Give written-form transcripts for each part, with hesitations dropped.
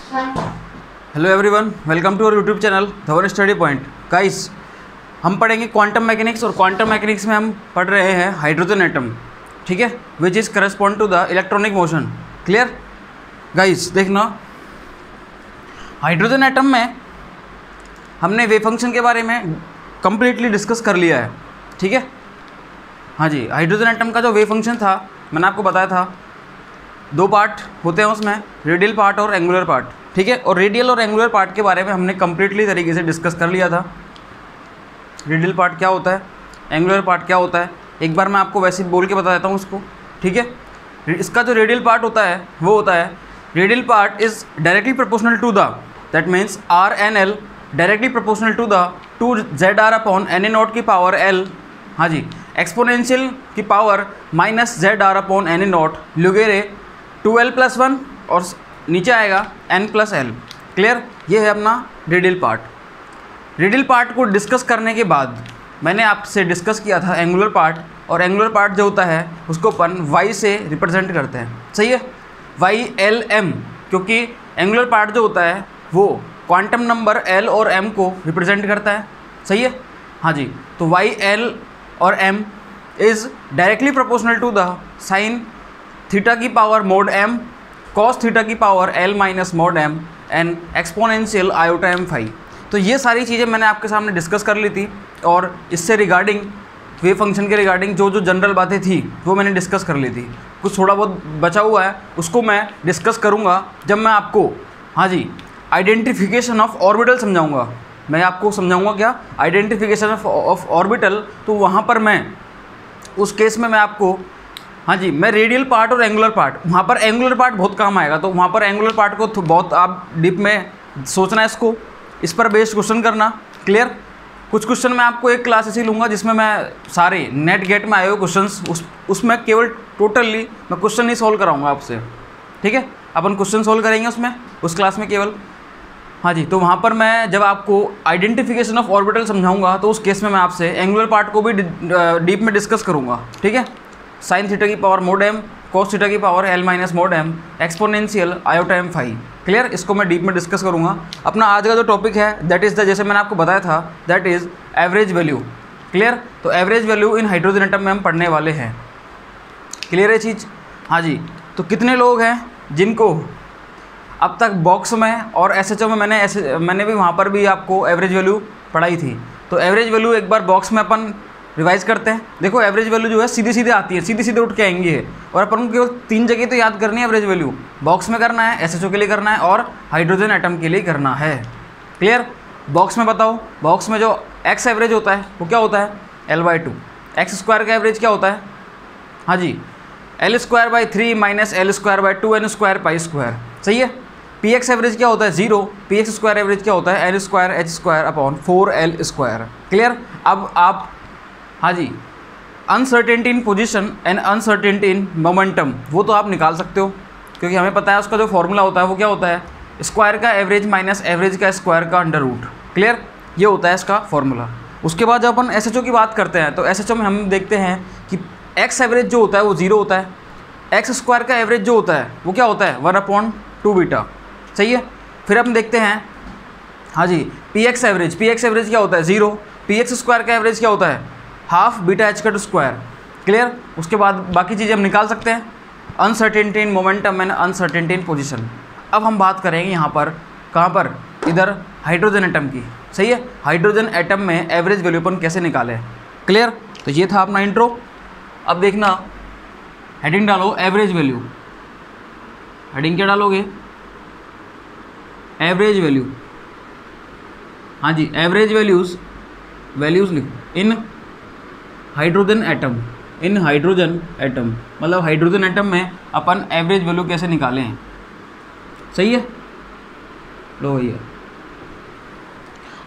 Hello everyone, welcome to our YouTube channel Dhawan study point. Guys, हम पढ़ेंगे quantum mechanics और quantum mechanics में हम पढ़ रहे हैं हाइड्रोजन एटम, ठीक है, which is correspond to the electronic motion. Clear guys? देखना, हाइड्रोजन एटम में हमने वेव फंक्शन के बारे में कम्प्लीटली डिस्कस कर लिया है, ठीक है। हाँ जी, हाइड्रोजन एटम का जो वेव फंक्शन था मैंने आपको बताया था, दो पार्ट होते हैं उसमें, रेडियल पार्ट और एंगुलर पार्ट, ठीक है। और रेडियल और एंगुलर पार्ट के बारे में हमने कम्प्लीटली तरीके से डिस्कस कर लिया था। रेडियल पार्ट क्या होता है, एंगुलर पार्ट क्या होता है, एक बार मैं आपको वैसे बोल के बता देता हूँ उसको, ठीक है। इसका जो रेडियल पार्ट होता है वो होता है, radial part is directly proportional to the, that means R N L directly proportional to the 2ZR upon NA0 की पावर L, हाँ जी, एक्सपोनेंशियल की power -ZR upon NA0 Laguerre 2L+1 और नीचे आएगा N+L। क्लियर? ये है अपना रेडियल पार्ट। रेडियल पार्ट को डिस्कस करने के बाद मैंने आपसे डिस्कस किया था एंगुलर पार्ट, और एंगुलर पार्ट जो होता है उसको अपन Y से रिप्रेजेंट करते हैं, सही है, YLM, क्योंकि एंगुलर पार्ट जो होता है वो क्वांटम नंबर L और M को रिप्रेजेंट करता है, सही है। हाँ जी, तो YL और M is directly proportional to the sine theta की power mod M cos theta की power L minus mod M and exponential iota M phi. तो ये सारी चीज़ें मैंने आपके सामने डिस्कस कर ली थी, और इससे रिगार्डिंग वेव फंक्शन के रिगार्डिंग जो जो जनरल बातें थी वो मैंने डिस्कस कर ली थी। कुछ थोड़ा बहुत बचा हुआ है उसको मैं डिस्कस करूँगा जब मैं आपको, हाँ जी, आइडेंटिफिकेशन ऑफ ऑर्बिटल समझाऊँगा। मैं आपको समझाऊँगा क्या, आइडेंटिफिकेशन ऑफ ऑर्बिटल। तो वहाँ पर मैं उस केस में मैं आपको, हाँ जी, मैं रेडियल पार्ट और एंगुलर पार्ट, वहाँ पर एंगुलर पार्ट बहुत काम आएगा, तो वहाँ पर एंगुलर पार्ट को बहुत आप डीप में सोचना है, इसको इस पर बेस्ड क्वेश्चन करना। क्लियर? कुछ क्वेश्चन मैं आपको एक क्लास ऐसी लूँगा जिसमें मैं सारे नेट गेट में आए हुए क्वेश्चंस उसमें केवल टोटली मैं क्वेश्चन ही सॉल्व कराऊँगा आपसे, ठीक है। अपन क्वेश्चन सॉल्व करेंगे उसमें, उस क्लास में केवल, हाँ जी। तो वहाँ पर मैं जब आपको आइडेंटिफिकेशन ऑफ ऑर्बिटल समझाऊँगा तो उस केस में मैं आपसे एंगुलर पार्ट को भी डीप में डिस्कस करूँगा, ठीक है। साइन थीटा की power mod M cos theta की power L minus mod M exponential iota M phi. Clear? इसको मैं डीप में डिस्कस करूँगा। अपना आज का जो टॉपिक है दैट इज़ द, जैसे मैंने आपको बताया था, that is average value. Clear? तो average value in hydrogen atom में हम पढ़ने वाले हैं। क्लियर है चीज़? हाँ जी। तो कितने लोग हैं जिनको अब तक बॉक्स में और SHO में मैंने भी वहाँ पर भी आपको एवरेज वैल्यू पढ़ाई थी। तो एवरेज वैल्यू एक बार बॉक्स में अपन रिवाइज करते हैं। देखो, एवरेज वैल्यू जो है सीधी सीधे आती है, सीधे सीधे उठ के आएंगी है, और अपन को केवल 3 जगह तो याद करनी है एवरेज वैल्यू। बॉक्स में करना है, SHO के लिए करना है, और हाइड्रोजन एटम के लिए करना है। क्लियर? बॉक्स में बताओ, बॉक्स में जो एक्स एवरेज होता है वो क्या होता है, L/2। एक्स स्क्वायर का एवरेज क्या होता है, हाँ जी, L²/3 minus L²/2n² pi square, सही है। Px एवरेज क्या होता है, 0। Px² एवरेज क्या होता है, L²h² अपॉन 4L²। क्लियर? अब आप, हाँ जी, uncertainty in position and uncertainty in momentum वो तो आप निकाल सकते हो, क्योंकि हमें पता है उसका जो फॉर्मूला होता है वो क्या होता है, स्क्वायर का एवरेज माइनस एवरेज का स्क्वायर का अंडर रूट। क्लियर? ये होता है इसका फॉर्मूला। उसके बाद जब अपन SHO की बात करते हैं तो SHO में हम देखते हैं कि एक्स एवरेज जो होता है वो 0 होता है, X² का एवरेज जो होता है वो क्या होता है, 1/2 बीटा, सही है। फिर हम देखते हैं, हाँ जी, Px एवरेज क्या होता है, 0। Px² का एवरेज क्या होता है, हाफ बीटा h²। क्लियर? उसके बाद बाकी चीज़ें हम निकाल सकते हैं, uncertainty in momentum and uncertainty in position. अब हम बात करेंगे यहाँ पर, कहाँ पर, इधर हाइड्रोजन एटम की, सही है। हाइड्रोजन एटम में एवरेज वैल्यू अपन कैसे निकालें। क्लियर? तो ये था अपना इंट्रो। अब देखना, हेडिंग डालो एवरेज वैल्यू। हेडिंग क्या डालोगे, एवरेज वैल्यू, हाँ जी, एवरेज वैल्यूज़ लिखो इन हाइड्रोजन एटम। इन हाइड्रोजन एटम मतलब हाइड्रोजन एटम में अपन एवरेज वैल्यू कैसे निकालें, सही है। लो भैया,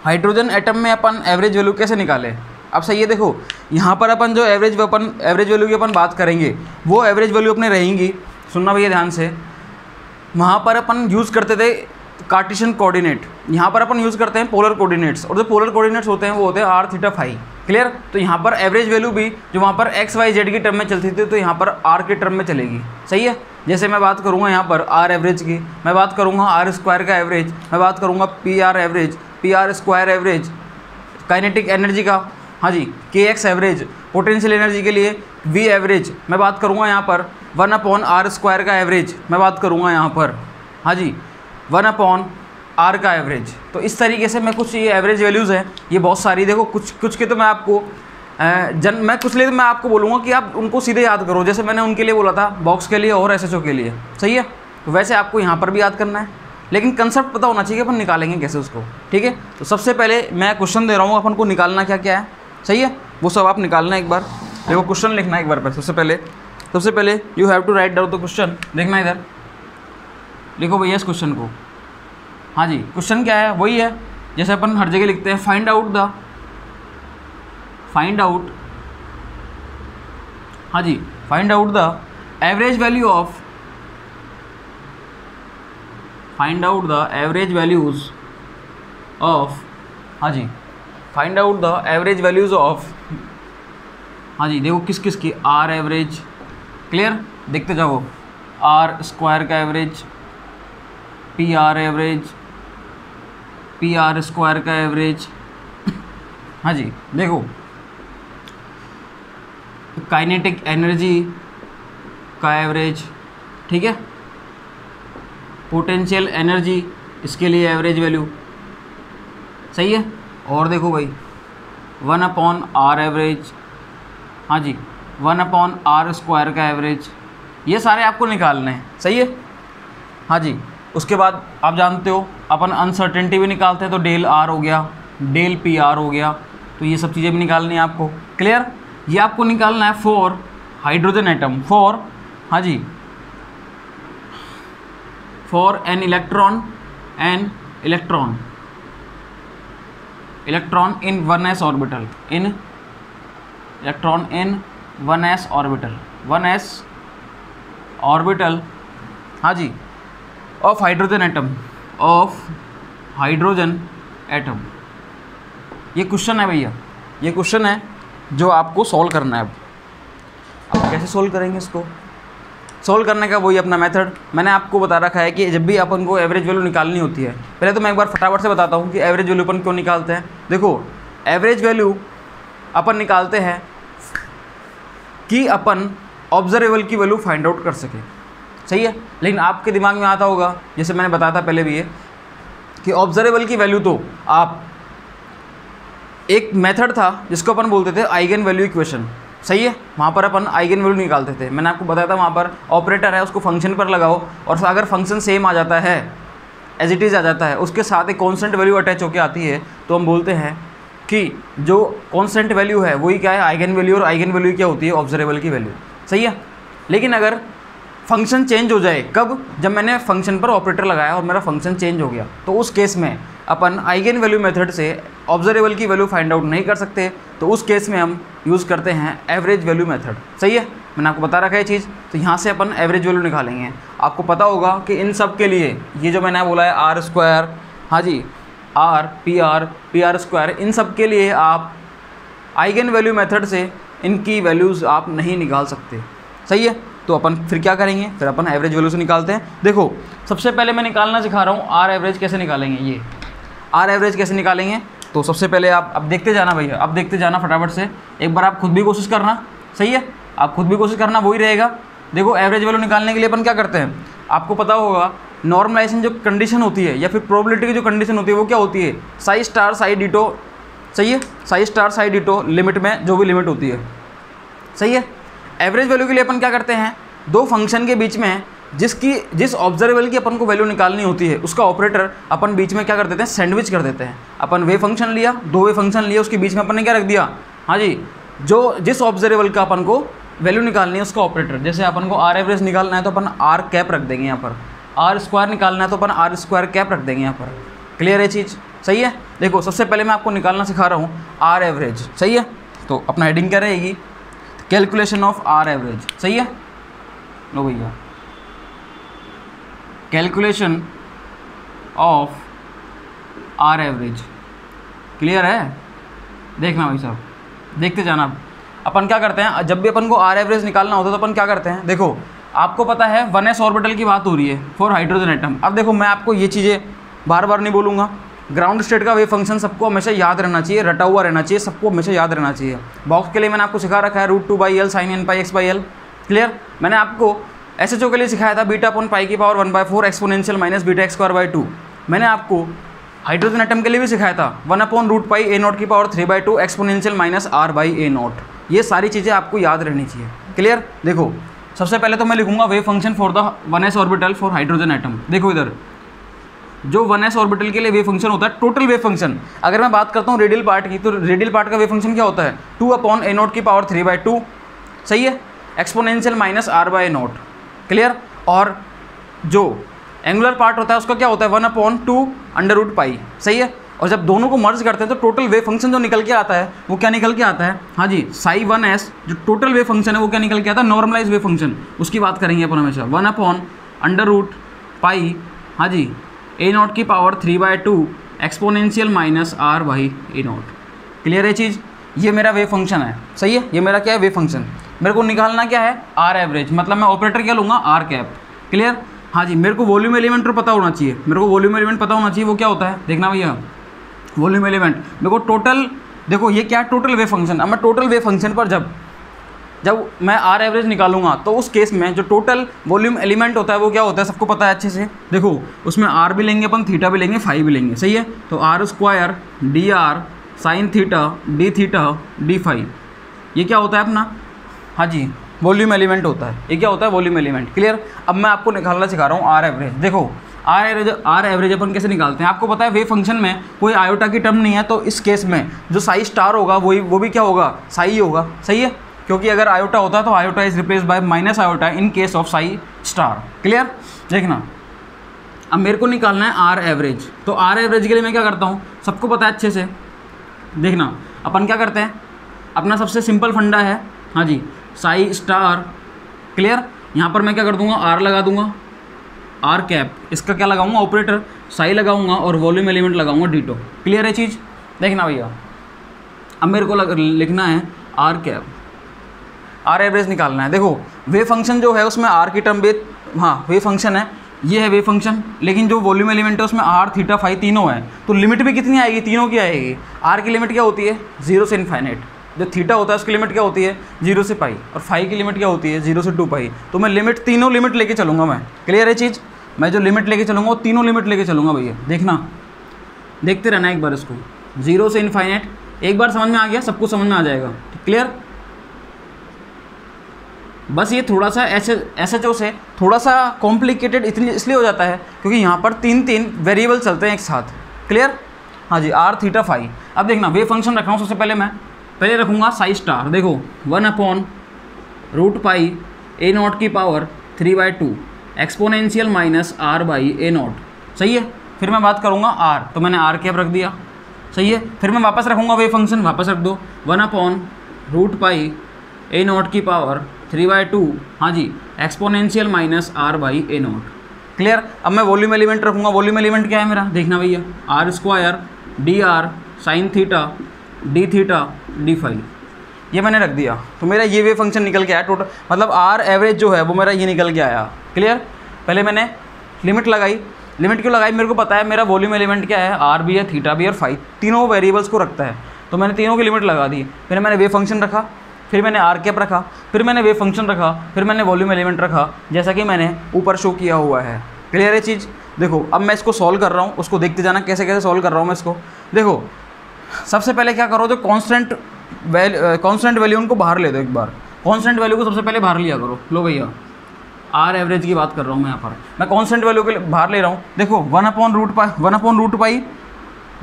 हाइड्रोजन एटम में अपन एवरेज वैल्यू कैसे निकालें। अब सही है, देखो यहाँ पर अपन जो एवरेज वैल्यू की अपन बात करेंगे वो एवरेज वैल्यू अपने रहेंगी, सुनना भैया ध्यान से। वहाँ पर अपन यूज़ करते थे कार्टेशियन कोऑर्डिनेट, यहाँ पर अपन यूज़ करते हैं पोलर कोऑर्डिनेट्स, और जो पोलर कोऑर्डिनेट्स होते हैं वो होते हैं r, θ, φ। क्लियर? तो यहाँ पर एवरेज वैल्यू भी जो वहाँ पर x, y, z की टर्म में चलती थी तो यहाँ पर r के टर्म में चलेगी, सही है। जैसे मैं बात करूँगा यहाँ पर आर एवरेज की, मैं बात करूँगा आर स्क्वायर का एवरेज, मैं बात करूँगा P R average, P R square average, kinetic energy का, हाँ जी, के एक्स एवरेज, पोटेंशियल एनर्जी के लिए वी एवरेज, मैं बात करूँगा यहाँ पर 1/r स्क्वायर का एवरेज, मैं बात करूँगा यहाँ पर, हाँ जी, 1/r का एवरेज। तो इस तरीके से मैं कुछ ये एवरेज वैल्यूज़ हैं, ये बहुत सारी, देखो कुछ के तो मैं आपको मैं कुछ लिए तो मैं आपको बोलूँगा कि आप उनको सीधे याद करो, जैसे मैंने उनके लिए बोला था बॉक्स के लिए और एसएचओ के लिए, सही है। तो वैसे आपको यहाँ पर भी याद करना है, लेकिन कंसेप्ट पता होना चाहिए अपन निकालेंगे कैसे उसको, ठीक है। तो सबसे पहले मैं क्वेश्चन दे रहा हूँ, अपन को निकालना क्या क्या है, सही है, वो सब आप निकालना एक बार। देखो क्वेश्चन लिखना एक बार पर, सबसे पहले you have to write down the question. देखना इधर, लिखो भैया इस क्वेश्चन को, हाँ जी। क्वेश्चन क्या है, वही है जैसे अपन हर जगह लिखते हैं, फाइंड आउट, हाँ जी, find out the average value of, find out the average values of, हाँ जी, find out the average values of, हाँ जी, देखो किस किस की, आर एवरेज, क्लियर, देखते जाओ, आर स्क्वायर का average, P R average, P R square का एवरेज, हाँ जी, देखो काइनेटिक एनर्जी का एवरेज, ठीक है, पोटेंशियल एनर्जी, इसके लिए एवरेज वैल्यू, सही है। और देखो भाई 1/r एवरेज, हाँ जी, 1/r स्क्वायर का एवरेज, ये सारे आपको निकालने हैं, सही है, हाँ जी। उसके बाद आप जानते हो अपन अनसर्टेनिटी भी निकालते हैं, तो डेल आर हो गया, डेल पी आर हो गया, तो ये सब चीज़ें भी निकालनी है आपको, क्लियर। ये आपको निकालना है फॉर हाइड्रोजन एटम, फॉर, हाँ जी, for N electron in 1s orbital, in electron in 1s orbital, 1s orbital, हाँ जी, ऑफ हाइड्रोजन एटम, ये क्वेश्चन है भैया, ये क्वेश्चन है जो आपको सॉल्व करना है। अब कैसे सॉल्व करेंगे इसको, सॉल्व करने का वही अपना मेथड मैंने आपको बता रखा है कि जब भी अपन को एवरेज वैल्यू निकालनी होती है, पहले तो मैं एक बार फटाफट से बताता हूँ कि एवरेज वैल्यू अपन क्यों निकालते हैं। देखो एवरेज वैल्यू अपन निकालते हैं कि अपन ऑब्जर्वेबल की वैल्यू फाइंड आउट कर सके, सही है। लेकिन आपके दिमाग में आता होगा, जैसे मैंने बताया था पहले भी ये, कि ऑब्जर्वेबल की वैल्यू तो आप, एक मेथड था जिसको अपन बोलते थे आइगन वैल्यू इक्वेशन, सही है, वहाँ पर अपन आइगन वैल्यू निकालते थे। मैंने आपको बताया था वहाँ पर ऑपरेटर है, उसको फंक्शन पर लगाओ, और अगर फंक्शन सेम आ जाता है, एज इट इज़ आ जाता है, उसके साथ एक कॉन्स्टेंट वैल्यू अटैच होकर आती है, तो हम बोलते हैं कि जो कॉन्स्टेंट वैल्यू है वही क्या है, आइगन वैल्यू, और आइगन वैल्यू क्या होती है, ऑब्जर्वेबल की वैल्यू, सही है। लेकिन अगर फंक्शन चेंज हो जाए, कब, जब मैंने फंक्शन पर ऑपरेटर लगाया और मेरा फंक्शन चेंज हो गया, तो उस केस में अपन आइगन वैल्यू मेथड से ऑब्जर्वेबल की वैल्यू फाइंड आउट नहीं कर सकते, तो उस केस में हम यूज़ करते हैं एवरेज वैल्यू मेथड, सही है। मैंने आपको बता रखा है चीज़, तो यहाँ से अपन एवरेज वैल्यू निकालेंगे। आपको पता होगा कि इन सब के लिए ये जो मैंने बोला है आर स्क्वायर, हाँ जी, आर पी आर स्क्वायर, इन सब के लिए आप आइगन वैल्यू मेथड से इनकी वैल्यूज़ आप नहीं निकाल सकते, सही है। तो अपन फिर क्या करेंगे, फिर अपन एवरेज वैल्यू से निकालते हैं। देखो सबसे पहले मैं निकालना सिखा रहा हूँ आर एवरेज कैसे निकालेंगे, ये आर एवरेज कैसे निकालेंगे। तो सबसे पहले आप अब देखते जाना भैया, अब देखते जाना फटाफट से, एक बार आप खुद भी कोशिश करना, सही है, आप खुद भी कोशिश करना, वही रहेगा। देखो एवरेज वैल्यू निकालने के लिए अपन क्या करते हैं, आपको पता होगा नॉर्मलाइजेशन जो कंडीशन होती है या फिर प्रोबेबिलिटी की जो कंडीशन होती है वो क्या होती है, साई स्टार साई डीटो, सही है, Sai star Sai ditto limit में जो भी लिमिट होती है, सही है। एवरेज वैल्यू के लिए अपन क्या करते हैं, दो फंक्शन के बीच में जिस ऑब्जर्वेबल की अपन को वैल्यू निकालनी होती है उसका ऑपरेटर अपन बीच में क्या कर देते हैं, सैंडविच कर देते हैं। अपन वे फंक्शन लिया, दो वे फंक्शन लिए, उसके बीच में अपन ने क्या रख दिया, हाँ जी, जो जिस ऑब्जर्वेबल का अपन को वैल्यू निकालनी है उसका ऑपरेटर। जैसे अपन को आर एवरेज निकालना है तो अपन आर कैप रख देंगे यहाँ पर, आर स्क्वायर निकालना है तो अपन आर स्क्वायर कैप रख देंगे यहाँ पर। क्लियर है चीज़, सही है। देखो सबसे पहले मैं आपको निकालना सिखा रहा हूँ आर एवरेज, सही है। तो अपना हेडिंग क्या रहेगी, कैलकुलेशन ऑफ आर एवरेज, सही है। लो भैया, calculation of R average, clear है। देखना भाई साहब, देखते जाना। अपन क्या करते हैं, जब भी अपन को आर एवरेज निकालना होता है तो अपन क्या करते हैं, देखो आपको पता है 1s ऑर्बिटल की बात हो रही है फॉर हाइड्रोजन एटम। अब देखो मैं आपको ये चीज़ें बार बार नहीं बोलूँगा, ग्राउंड स्टेट का वेव फंक्शन सबको हमेशा याद रहना चाहिए, रटा हुआ रहना चाहिए, सबको हमेशा याद रहना चाहिए। बॉक्स के लिए मैंने आपको सिखा रखा है √2/L sin n pi x by L, clear. मैंने आपको SHO के लिए सिखाया था बीटा अपॉन पाई की power 1/4 exponential minus beta x square by 2। मैंने आपको हाइड्रोजन एटम के लिए भी सिखाया था 1/√pi a0 की पावर 3/2 एक्सपोनेंशियल माइनस r/a0। ये सारी चीज़ें आपको याद रहनी चाहिए, क्लियर। देखो सबसे पहले तो मैं लिखूंगा wave function for the 1s orbital for hydrogen atom. देखो इधर जो 1s ऑर्बिटल के लिए वेव फंक्शन होता है टोटल वेव फंक्शन, अगर मैं बात करता हूँ रेडियल पार्ट की, तो रेडियल पार्ट का वेव फंक्शन क्या होता है 2/a0 की पावर 3/2, सही है, एक्सपोनेंशियल माइनस r/a0, क्लियर। और जो एंगुलर पार्ट होता है उसका क्या होता है 1/2 सही है। और जब दोनों को मर्ज करते हैं तो टोटल वेव फंक्शन जो निकल के आता है वो क्या निकल के आता है, हाँ जी, psi1s जो टोटल वेव फंक्शन है वो क्या निकल के आता है, नॉर्मलाइज वेव फंक्शन, उसकी बात करेंगे अपन हमेशा 1/√pi, हाँ जी, a0 की power 3/2 exponential minus r/a0, clear है चीज़। ये मेरा वेव फंक्शन है, सही है, ये मेरा क्या है वेव फंक्शन। मेरे को निकालना क्या है r एवरेज, मतलब मैं ऑपरेटर क्या लूँगा r कैप, क्लियर। हाँ जी, मेरे को वॉल्यूम एलिमेंट तो पता होना चाहिए, मेरे को वॉल्यूम एलिमेंट पता होना चाहिए, वो क्या होता है देखना भैया, वॉल्यूम एलिमेंट मेरे को टोटल, देखो ये क्या है टोटल वेव फंक्शन। अब मैं टोटल वेव फंक्शन पर जब मैं आर एवरेज निकालूंगा तो उस केस में जो टोटल वॉल्यूम एलिमेंट होता है वो क्या होता है, सबको पता है अच्छे से। देखो उसमें आर भी लेंगे अपन, थीटा भी लेंगे, फाई भी लेंगे, सही है। तो r² dr sine theta D theta D phi, ये क्या होता है अपना, हाँ जी, वॉल्यूम एलिमेंट होता है। ये क्या होता है वॉल्यूम एलिमेंट, क्लियर। अब मैं आपको निकालना सिखा रहा हूँ आर एवरेज। देखो आर एवरेज अपन कैसे निकालते हैं, आपको पता है वेव फंक्शन में कोई आयोटा की टर्म नहीं है, तो इस केस में जो साई स्टार होगा वो भी क्या होगा, साई होगा, सही है। क्योंकि अगर आयोटा होता तो iota is replace by minus iota in case of Sai star, clear. देखना अब मेरे को निकालना है आर एवरेज, तो आर एवरेज के लिए मैं क्या करता हूँ, सबको पता है अच्छे से। देखना अपन क्या करते हैं, अपना सबसे सिंपल फंडा है, हाँ जी, साई स्टार, क्लियर। यहाँ पर मैं क्या कर दूंगा, आर लगा दूंगा, आर कैप, इसका क्या लगाऊंगा ऑपरेटर साई लगाऊंगा और वॉल्यूम एलिमेंट लगाऊंगा डीटो, क्लियर है चीज़। देखना भैया अब मेरे को लिखना है आर कैप, आर एवरेज निकालना है। देखो वेव फंक्शन जो है उसमें आर की टर्म भी, हाँ वेव फंक्शन है, ये है वेव फंक्शन, लेकिन जो वॉल्यूम एलिमेंट है उसमें आर थीटा फाई तीनों है, तो लिमिट भी कितनी आएगी, तीनों की आएगी। आर की लिमिट क्या होती है 0 से इनफाइनाइट, जो थीटा होता है उसकी लिमिट क्या होती है 0 से पाई, और फाई की लिमिट क्या होती है 0 से 2 पाई। तो मैं लिमिट तीनों लिमिट लेके चलूँगा मैं, क्लियर है चीज़। मैं जो लिमिट लेके चलूँगा वो तीनों लिमिट लेके चलूँगा भैया। देखना देखते रहना एक बार इसको, 0 से इनफाइनाइट, एक बार समझ में आ गया, सबको समझ में आ जाएगा, क्लियर। बस ये थोड़ा सा SHO से थोड़ा सा कॉम्प्लिकेटेड इसलिए हो जाता है क्योंकि यहाँ पर तीन वेरिएबल चलते हैं एक साथ, क्लियर। हाँ जी, आर थीटा फाई। अब देखना वेव फंक्शन रख रहा हूँ, सबसे पहले रखूँगा साई स्टार। देखो 1/√pi a0 की पावर 3/2 एक्सपोनेंशियल माइनस r/a0, सही है। फिर मैं बात करूँगा आर, तो मैंने आर कैप रख दिया, सही है। फिर मैं वापस रखूँगा वेव फंक्शन, वापस रख दो 1/√pi a0 की पावर 3/2, हाँ जी, एक्सपोनेंशियल माइनस r/a0, क्लियर। अब मैं वॉल्यूम एलिमेंट रखूँगा, वॉल्यूम एलिमेंट क्या है मेरा, देखना भैया, r² dr sine theta D theta D phi, ये मैंने रख दिया। तो मेरा ये वेव फंक्शन निकल के आया टोटल, मतलब आर एवरेज जो है वो मेरा ये निकल के आया, क्लियर। पहले मैंने लिमिट लगाई, लिमिट क्यों लगाई, मेरे को पता है मेरा वॉल्यूम एलिमेंट क्या है, आर भी है, थीटा भी है और फाई, तीनों वेरिएबल्स को रखता है, तो मैंने तीनों की लिमिट लगा दी। फिर मैंने वेव फंक्शन रखा, फिर मैंने आर कैप रखा, फिर मैंने वेव फंक्शन रखा, फिर मैंने वॉल्यूम एलिमेंट रखा, जैसा कि मैंने ऊपर शो किया हुआ है, क्लियर है चीज़। देखो अब मैं इसको सॉल्व कर रहा हूँ, उसको देखते जाना कैसे कैसे सॉल्व कर रहा हूँ मैं इसको। देखो सबसे पहले क्या करो, जो कांस्टेंट वैल्यू उनको बाहर ले दो एक बार, कांस्टेंट वैल्यू को सबसे पहले बाहर लिया करो। लो भैया आर एवरेज की बात कर रहा हूँ मैं यहाँ पर, मैं कांस्टेंट वैल्यू के बाहर ले रहा हूँ। देखो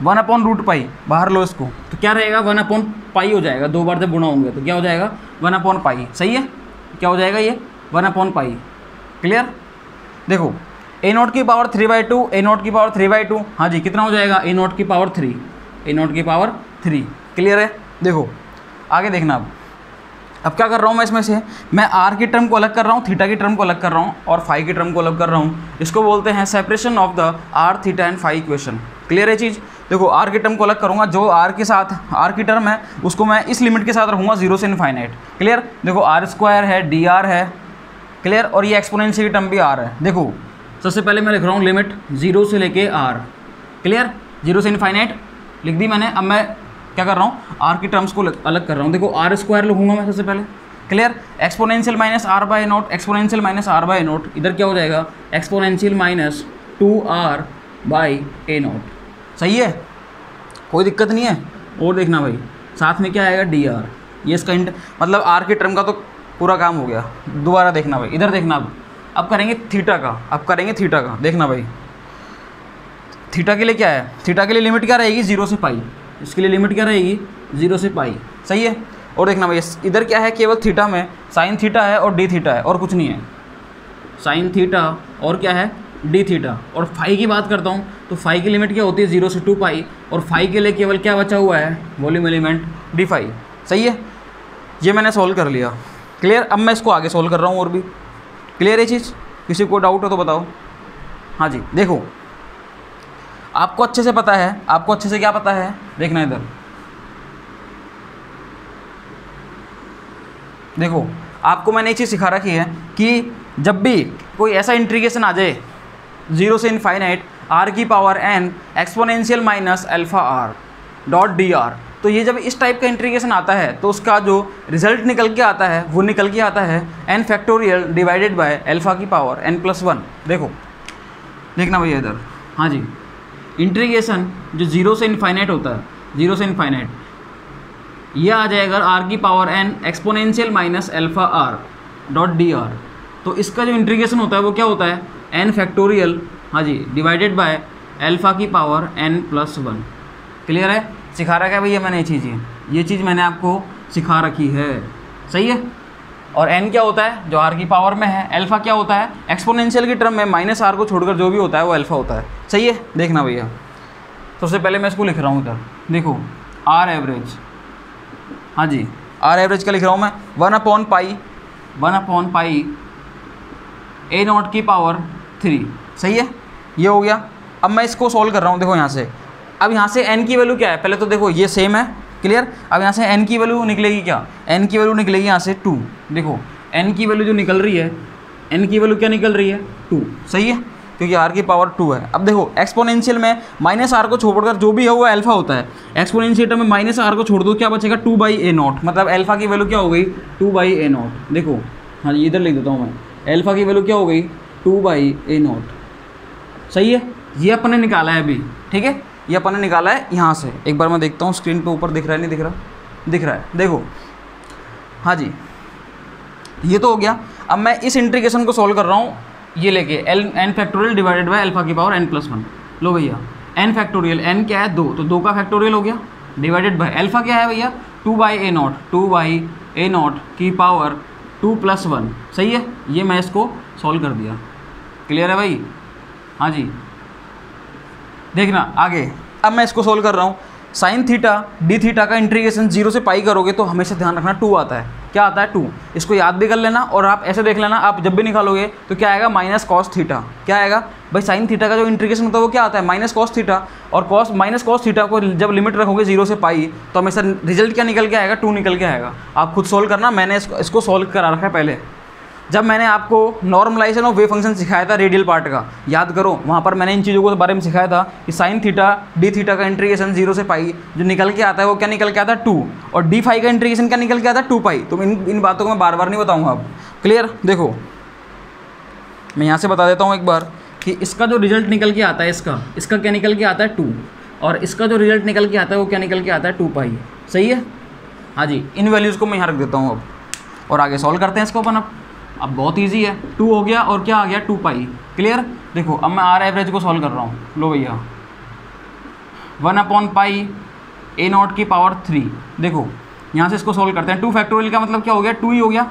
1/√pi बाहर लो इसको, तो क्या रहेगा 1/pi हो जाएगा, दो बार जब गुणा होंगे तो क्या हो जाएगा 1/pi, सही है। क्या हो जाएगा ये 1/pi, क्लियर। देखो a0 की पावर 3/2, a0 की पावर 3/2, हाँ जी, कितना हो जाएगा a0 की पावर 3, a0 की पावर 3, क्लियर है। देखो आगे देखना, अब क्या कर रहा हूँ मैं, इसमें से मैं आर की टर्म को अलग कर रहा हूँ, थीटा की टर्म को अलग कर रहा हूँ और फाई की टर्म को अलग कर रहा हूँ। इसको बोलते हैं separation of the R theta and phi equation, clear है चीज़। देखो आर की टर्म को अलग करूँगा, जो आर के साथ आर की टर्म है उसको मैं इस लिमिट के साथ रखूँगा 0 से इनफाइनाइट, क्लियर। देखो r² है, dr है, क्लियर। और ये एक्सपोनेंशियल की टर्म भी आर है। देखो सबसे पहले मैं लिख रहा हूँ लिमिट 0 से लेके आर, क्लियर, 0 से इनफाइनाइट लिख दी मैंने। अब मैं क्या कर रहा हूँ, आर की टर्म्स को अलग कर रहा हूँ। देखो आर स्क्वायर लिखूंगा मैं सबसे पहले, clear. Exponential minus R by naught, exponential minus R by naught, इधर क्या हो जाएगा exponential minus 2r by A naught. सही है, कोई दिक्कत नहीं है। और देखना भाई साथ में क्या आएगा dr, ये इसका मतलब आर की टर्म का तो पूरा काम हो गया। दोबारा देखना भाई, इधर देखना। अब करेंगे थीटा का, अब करेंगे थीटा का। देखना भाई थीटा के लिए क्या है, थीटा के लिए लिमिट क्या रहेगी 0 से पाई, इसके लिए लिमिट क्या रहेगी 0 से पाई। सही है। और देखना भाई इधर क्या है, केवल थीटा में साइन थीटा है और डी थीटा है और कुछ नहीं है। साइन थीटा और क्या है डी थीटा। और फाई की बात करता हूँ तो फाई की लिमिट क्या होती है 0 से 2 पाई, और फाई के लिए केवल क्या बचा हुआ है वॉल्यूम एलिमेंट डी फाई। सही है, ये मैंने सॉल्व कर लिया, क्लियर। अब मैं इसको आगे सॉल्व कर रहा हूँ और भी, क्लियर है चीज़। किसी को डाउट हो तो बताओ। हाँ जी, देखो आपको अच्छे से पता है, आपको अच्छे से क्या पता है, देखना इधर देखो, आपको मैंने एक चीज़ सिखा रखी है कि जब भी कोई ऐसा इंटीग्रेशन आ जाए 0 से इनफाइनाइट r की power n exponential minus alpha r dot D R, तो ये जब इस टाइप का इंटीग्रेशन आता है तो उसका जो रिजल्ट निकल के आता है वो निकल के आता है n factorial divided by alpha की पावर n+1। देखो देखना भैया इधर, हाँ जी, इंटीग्रेशन जो 0 से इनफाइनाइट होता है, 0 से इनफाइनाइट, यह आ जाएगा r की power n exponential minus alpha r dot D R. तो इसका जो इंटीग्रेशन होता है वो क्या होता है n फैक्टोरियल, हाँ जी, डिवाइडेड बाय अल्फा की पावर n+1। क्लियर है, सिखा रखा है भैया मैंने ये चीज़ मैंने आपको सिखा रखी है। सही है। और n क्या होता है जो r की पावर में है, अल्फा क्या होता है एक्सपोनेंशियल की टर्म में माइनस r को छोड़कर जो भी होता है वो अल्फा होता है। सही है, देखना भैया सबसे पहले मैं इसको लिख रहा हूँ इधर, देखो r एवरेज, हाँ जी, r एवरेज का लिख रहा हूँ मैं 1/पाई a नॉट की पावर 3। सही है, ये हो गया। अब मैं इसको सॉल्व कर रहा हूँ, देखो यहाँ से, अब यहाँ से n की वैल्यू क्या है, पहले तो देखो ये सेम है, क्लियर। अब यहाँ से n की वैल्यू निकलेगी क्या, n की वैल्यू निकलेगी यहाँ से 2। देखो n की वैल्यू जो निकल रही है, n की वैल्यू क्या निकल रही है 2। सही है, क्योंकि r की पावर 2 है। अब देखो एक्सपोनेंशियल में माइनस r को छोड़कर जो भी है वो अल्फा होता है, एक्सपोनेंशियल में माइनस r को छोड़ दो क्या बचेगा 2/a0, मतलब अल्फा की वैल्यू क्या हो गई 2/a0। देखो हाँ जी, इधर लिख देता हूँ मैं, अल्फा की वैल्यू क्या हो गई 2/a0। सही है, ये अपन ने निकाला है अभी, ठीक है, ये अपन ने निकाला है यहाँ से। एक बार मैं देखता हूँ स्क्रीन पे ऊपर दिख रहा है नहीं दिख रहा, दिख रहा है, देखो हाँ जी, ये तो हो गया। अब मैं इस इंटीग्रेशन को सॉल्व कर रहा हूँ, ये लेके n factorial divided by alpha की पावर n+1। लो भैया n फैक्टोरियल, n क्या है 2, तो 2 का फैक्टोरियल हो गया, डिवाइडेड बाय अल्फा क्या है भैया 2/a0, 2/a0 की पावर 2+1। सही है, ये मैं इसको सॉल्व कर दिया। क्लियर है भाई, हाँ जी। देखना आगे, अब मैं इसको सोल्व कर रहा हूँ। साइन थीटा डी थीटा का इंटीग्रेशन 0 से पाई करोगे तो हमेशा ध्यान रखना 2 आता है। क्या आता है 2, इसको याद भी कर लेना। और आप ऐसे देख लेना, आप जब भी निकालोगे तो क्या आएगा माइनस कॉस थीटा। क्या आएगा भाई, साइन थीटा का जो इंटीग्रेशन होता है वो क्या आता है माइनस कॉस थीटा। और माइनस कॉस थीटा को जब लिमिट रखोगे 0 से पाई तो हमेशा रिजल्ट क्या निकल के आएगा 2 निकल के आएगा। आप खुद सोल्व करना, मैंने इसको सोल्व करा रखा है पहले। जब मैंने आपको नॉर्मलाइजेशन ऑफ वेव फंक्शन सिखाया था रेडियल पार्ट का, याद करो, वहाँ पर मैंने इन चीज़ों के बारे में सिखाया था कि साइन थीटा डी थीटा का इंटीग्रेशन 0 से पाई जो निकल के आता है वो क्या निकल के आता है 2, और डी फाई का इंटीग्रेशन क्या निकल के आता है 2 पाई। तो इन बातों को मैं बार बार नहीं बताऊँगा अब। क्लियर, देखो मैं यहाँ से बता देता हूँ एक बार कि इसका जो रिजल्ट निकल के आता है, इसका क्या निकल के आता है 2, और इसका जो रिजल्ट निकल के आता है वो क्या निकल के आता है 2 पाई। सही है, हाँ जी, इन वैल्यूज़ को मैं यहाँ रख देता हूँ अब, और आगे सॉल्व करते हैं इसको अपन। अब बहुत इजी है, 2 हो गया और क्या आ गया 2 पाई। क्लियर, देखो अब मैं आर एवरेज को सॉल्व कर रहा हूँ। लो भैया 1/पाई a0 की पावर 3। देखो यहाँ से इसको सॉल्व करते हैं। 2 फैक्टोरियल का मतलब क्या हो गया 2 ही हो गया।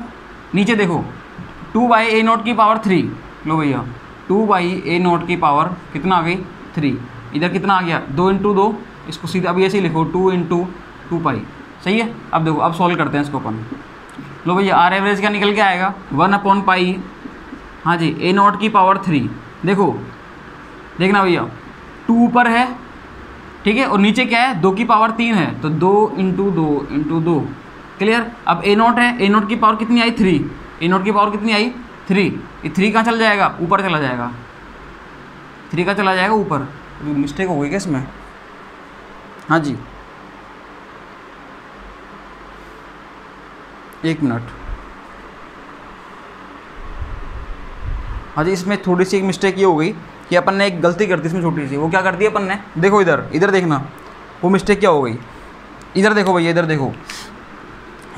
नीचे देखो 2/a0 की पावर 3। लो भैया 2/a0 की पावर कितना आ गई 3। इधर कितना आ गया 2 × 2, इसको सीधा अभी ऐसे ही लिखो 2 × 2 पाई। सही है, अब देखो अब सॉल्व करते हैं इसको अपन। लो भैया आर एवरेज क्या निकल के आएगा 1/पाई, हाँ जी, a0 की पावर 3। देखो देखना भैया 2 ऊपर है, ठीक है, और नीचे क्या है 2 की पावर 3 है, तो 2 × 2 × 2। क्लियर, अब a0 है, a0 की पावर कितनी आई 3, a0 की पावर कितनी आई 3, ये 3 कहाँ चला जाएगा, ऊपर चला जाएगा, 3 का चला जाएगा ऊपर। मिस्टेक हो गई क्या इसमें? हाँ जी, 1 मिनट। हाँ जी, इसमें थोड़ी सी एक मिस्टेक ये हो गई कि अपन ने एक गलती कर दी इसमें छोटी सी। वो क्या कर दी अपन ने, देखो इधर देखना, वो मिस्टेक क्या हो गई। इधर देखो भैया, इधर देखो,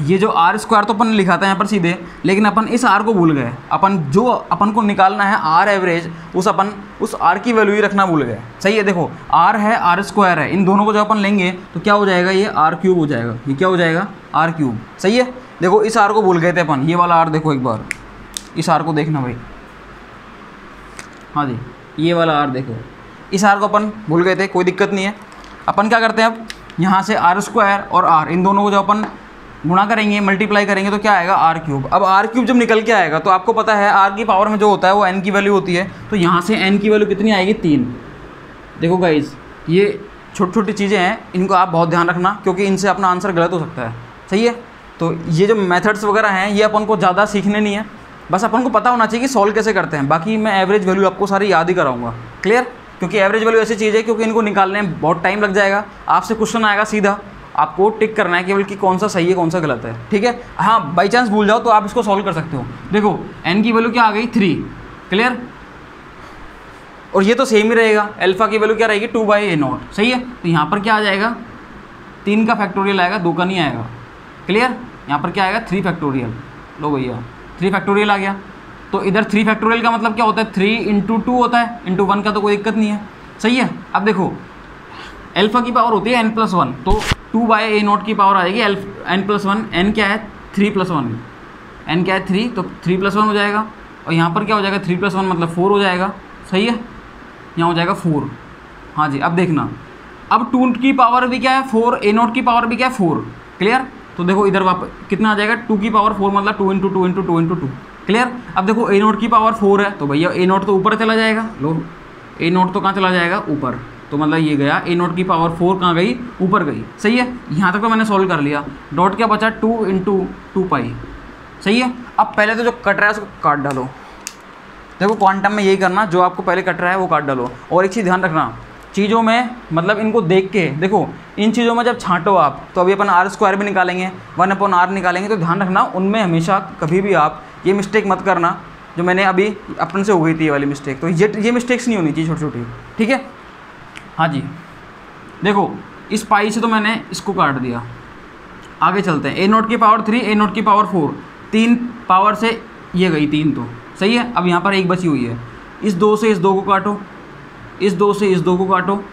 ये जो आर स्क्वायर तो अपन ने लिखा था यहाँ पर सीधे, लेकिन अपन इस आर को भूल गए। अपन को निकालना है आर एवरेज, उस आर की वैल्यू ही रखना भूल गए। सही है, देखो आर है, आर स्क्वायर है, इन दोनों को जब अपन लेंगे तो क्या हो जाएगा, ये आर क्यूब हो जाएगा। ये क्या हो जाएगा, आर क्यूब। सही है, देखो इस आर को भूल गए थे अपन, ये वाला आर देखो एक बार, इस आर को देखना भाई। हाँ जी, ये वाला आर देखो, इस आर को अपन भूल गए थे, कोई दिक्कत नहीं है। अपन क्या करते हैं, अब यहाँ से आर स्क्वायर और आर, इन दोनों को जब अपन गुणा करेंगे, मल्टीप्लाई करेंगे, तो क्या आएगा, आर क्यूब। अब आर क्यूब जब निकल के आएगा तो आपको पता है आर की पावर में जो होता है वो एन की वैल्यू होती है, तो यहाँ से एन की वैल्यू कितनी आएगी, 3। देखो गाइज, ये छोटी छोटी चीज़ें हैं, इनको आप बहुत ध्यान रखना, क्योंकि इनसे अपना आंसर गलत हो सकता है। सही है, तो ये जो मेथड्स वगैरह हैं ये अपन को ज़्यादा सीखने नहीं है, बस अपन को पता होना चाहिए कि सॉल्व कैसे करते हैं। बाकी मैं एवरेज वैल्यू आपको सारी याद ही कराऊंगा, क्लियर? क्योंकि एवरेज वैल्यू ऐसी चीज़ है, क्योंकि इनको निकालने में बहुत टाइम लग जाएगा। आपसे क्वेश्चन आएगा सीधा, आपको टिक करना है केवल कि कौन सा सही है कौन सा गलत है, ठीक है? हाँ, बाई चांस भूल जाओ तो आप इसको सॉल्व कर सकते हो। देखो एन की वैल्यू क्या आ गई, 3, क्लियर? और ये तो सेम ही रहेगा, अल्फा की वैल्यू क्या रहेगी, 2/a0। सही है, तो यहाँ पर क्या आ जाएगा, 3 का फैक्टोरियल आएगा, 2 का नहीं आएगा, क्लियर? यहाँ पर क्या आएगा, 3 फैक्टोरियल। लो भैया, 3 फैक्टोरियल आ गया। तो इधर 3 फैक्टोरियल का मतलब क्या होता है, 3 × 2 होता है, × 1 का तो कोई दिक्कत नहीं है। सही है, अब देखो अल्फा की पावर होती है n+1, तो 2/a0 की पावर आएगी n+1। n क्या है, 3 + 1, n क्या है 3, तो 3 + 1 हो जाएगा। और यहाँ पर क्या हो जाएगा, 3 + 1 मतलब 4 हो जाएगा। सही है, यहाँ हो जाएगा 4। हाँ जी, अब देखना, अब 2 की पावर भी क्या है 4, a0 की पावर भी क्या है 4, क्लियर? तो देखो इधर वापस कितना आ जाएगा, 2 की पावर 4 मतलब 2 × 2 × 2 × 2, क्लियर? अब देखो a0 की पावर 4 है, तो भैया a0 तो ऊपर चला जाएगा। लो, a0 तो कहाँ चला जाएगा, ऊपर, तो मतलब ये गया a0 की पावर 4 कहाँ गई, ऊपर गई। सही है, यहाँ तक तो मैंने सॉल्व कर लिया। डॉट क्या बचा, 2 × 2π। सही है, अब पहले तो जो कट रहा है उसको काट डालो। देखो क्वांटम में यही करना, जो आपको पहले कट रहा है वो काट डालो। और एक चीज़ ध्यान रखना, चीज़ों में मतलब इनको देख के देखो, इन चीज़ों में जब छांटो आप, तो अभी अपन r² भी निकालेंगे, 1/r निकालेंगे, तो ध्यान रखना उनमें हमेशा कभी भी आप ये मिस्टेक मत करना जो मैंने अभी अपन से हो गई थी ये वाली मिस्टेक। तो ये मिस्टेक्स नहीं होनी चाहिए छोटी छोटी, ठीक है? हाँ जी, देखो इस पाई से तो मैंने इसको काट दिया। आगे चलते हैं, a0 की पावर 3, a0 की पावर 4, 3 पावर से ये गई 3 तो। सही है, अब यहाँ पर 1 बची हुई है, इस 2 से इस 2 को काटो, इस 2 से इस 2 को काटो,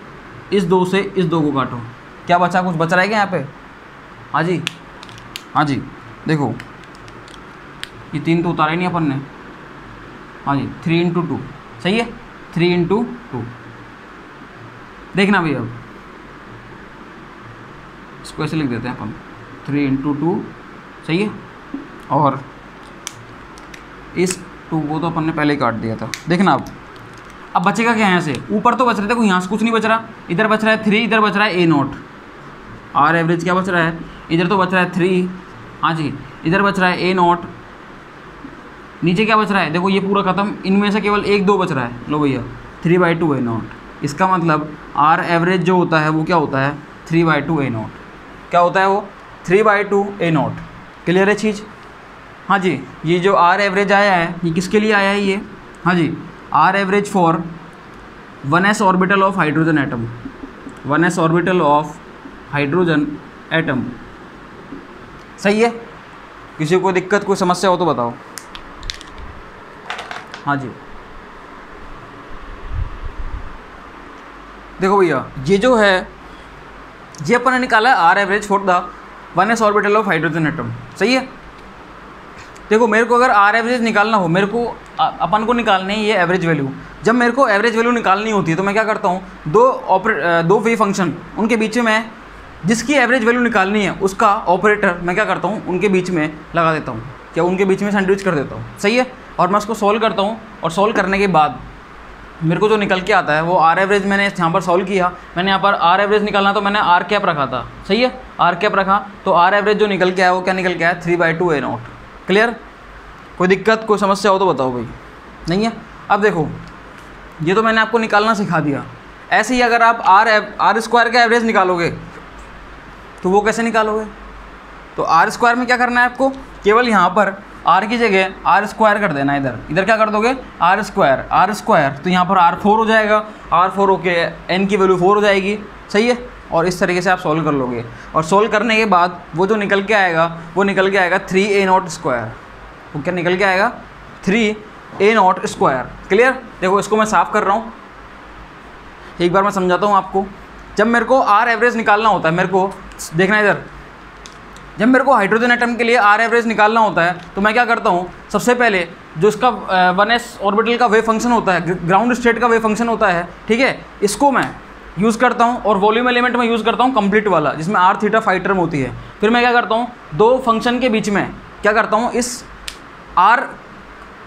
इस 2 से इस 2 को काटो। क्या बचा, कुछ बच रहा है क्या यहाँ पे? हाँ जी, हाँ जी, देखो ये 3 तो उतारा ही नहीं अपन ने। हाँ जी, 3 × 2। सही है, 3 × 2। देखना भैया, अब इसको ऐसे लिख देते हैं अपन, 3 × 2। सही है, और इस 2 को तो अपन ने पहले ही काट दिया था। देखना अब बचेगा क्या, यहाँ से ऊपर तो बच रहे थे, कोई यहाँ से कुछ नहीं बच रहा। इधर बच रहा है 3, इधर बच रहा है a0, आर एवरेज क्या बच रहा है, इधर तो बच रहा है 3। हाँ जी, इधर बच रहा है a0, नीचे क्या बच रहा है, देखो ये पूरा खत्म, इनमें से केवल 1-2 बच रहा है। लो भैया, 3/2 a0। इसका मतलब आर एवरेज जो होता है वो क्या होता है, 3/2 a0। क्या होता है वो, 3/2 a0। क्लियर है चीज़? हाँ जी, ये जो आर एवरेज आया है ये किसके लिए आया है ये? हाँ जी, are average for 1s orbital of hydrogen atom, 1s orbital of hydrogen atom. सही है, किसी को दिक्कत कोई समस्या हो तो बताओ। हाँ जी, देखो भैया, ये जो है ये अपन ने निकाला है R average for the 1s orbital of hydrogen atom. सही है, देखो मेरे को अगर आर एवरेज निकालना हो, मेरे को अपन को निकालनी है ये एवरेज वैल्यू। जब मेरे को एवरेज वैल्यू निकालनी होती है तो मैं क्या करता हूँ, दो वेव फंक्शन, उनके बीच में मैं जिसकी एवरेज वैल्यू निकालनी है उसका ऑपरेटर मैं क्या करता हूँ उनके बीच में लगा देता हूँ, क्या उनके बीच में सैंडविच कर देता हूँ। सही है, और मैं उसको सॉल्व करता हूँ, और सॉल्व करने के बाद मेरे को जो निकल के आता है वो आर एवरेज मैंने यहाँ पर सॉल्व किया, मैंने यहाँ पर आर एवरेज निकालना तो मैंने आर कैप रखा था। सही है, आर कैप रखा तो आर एवरेज जो निकल के आया वो क्या निकल के आया, 3/2 a0। क्लियर? कोई दिक्कत, कोई समस्या हो तो बताओ भाई। नहीं है? अब देखो, ये तो मैंने आपको निकालना सिखा दिया। ऐसे ही अगर आप आर स्क्वायर का एवरेज निकालोगे तो वो कैसे निकालोगे? तो आर स्क्वायर में क्या करना है आपको, केवल यहाँ पर आर की जगह आर स्क्वायर कर देना। इधर क्या कर दोगे, आर स्क्वायर, तो यहाँ पर R4 हो जाएगा, R4 होके n की वैल्यू 4 हो जाएगी। सही है? और इस तरीके से आप सॉल्व कर लोगे, और सॉल्व करने के बाद वो जो निकल के आएगा वो निकल के आएगा 3a0 स्क्वायर। वो क्या निकल के आएगा, 3a0 स्क्वायर। क्लियर? देखो इसको मैं साफ़ कर रहा हूँ, एक बार मैं समझाता हूँ आपको। जब मेरे को आर एवरेज निकालना होता है, मेरे को देखना इधर, जब मेरे को हाइड्रोजन एटम के लिए आर एवरेज निकालना होता है तो मैं क्या करता हूँ, सबसे पहले जो इसका 1s ऑर्बिटल का वेव फंक्शन होता है, ग्राउंड स्टेट का वेव फंक्शन होता है, ठीक है, इसको मैं यूज़ करता हूँ, और वॉल्यूम एलिमेंट में यूज़ करता हूँ कंप्लीट वाला, जिसमें r थीटा फाई टर्म होती है। फिर मैं क्या करता हूँ, दो फंक्शन के बीच में क्या करता हूँ, इस r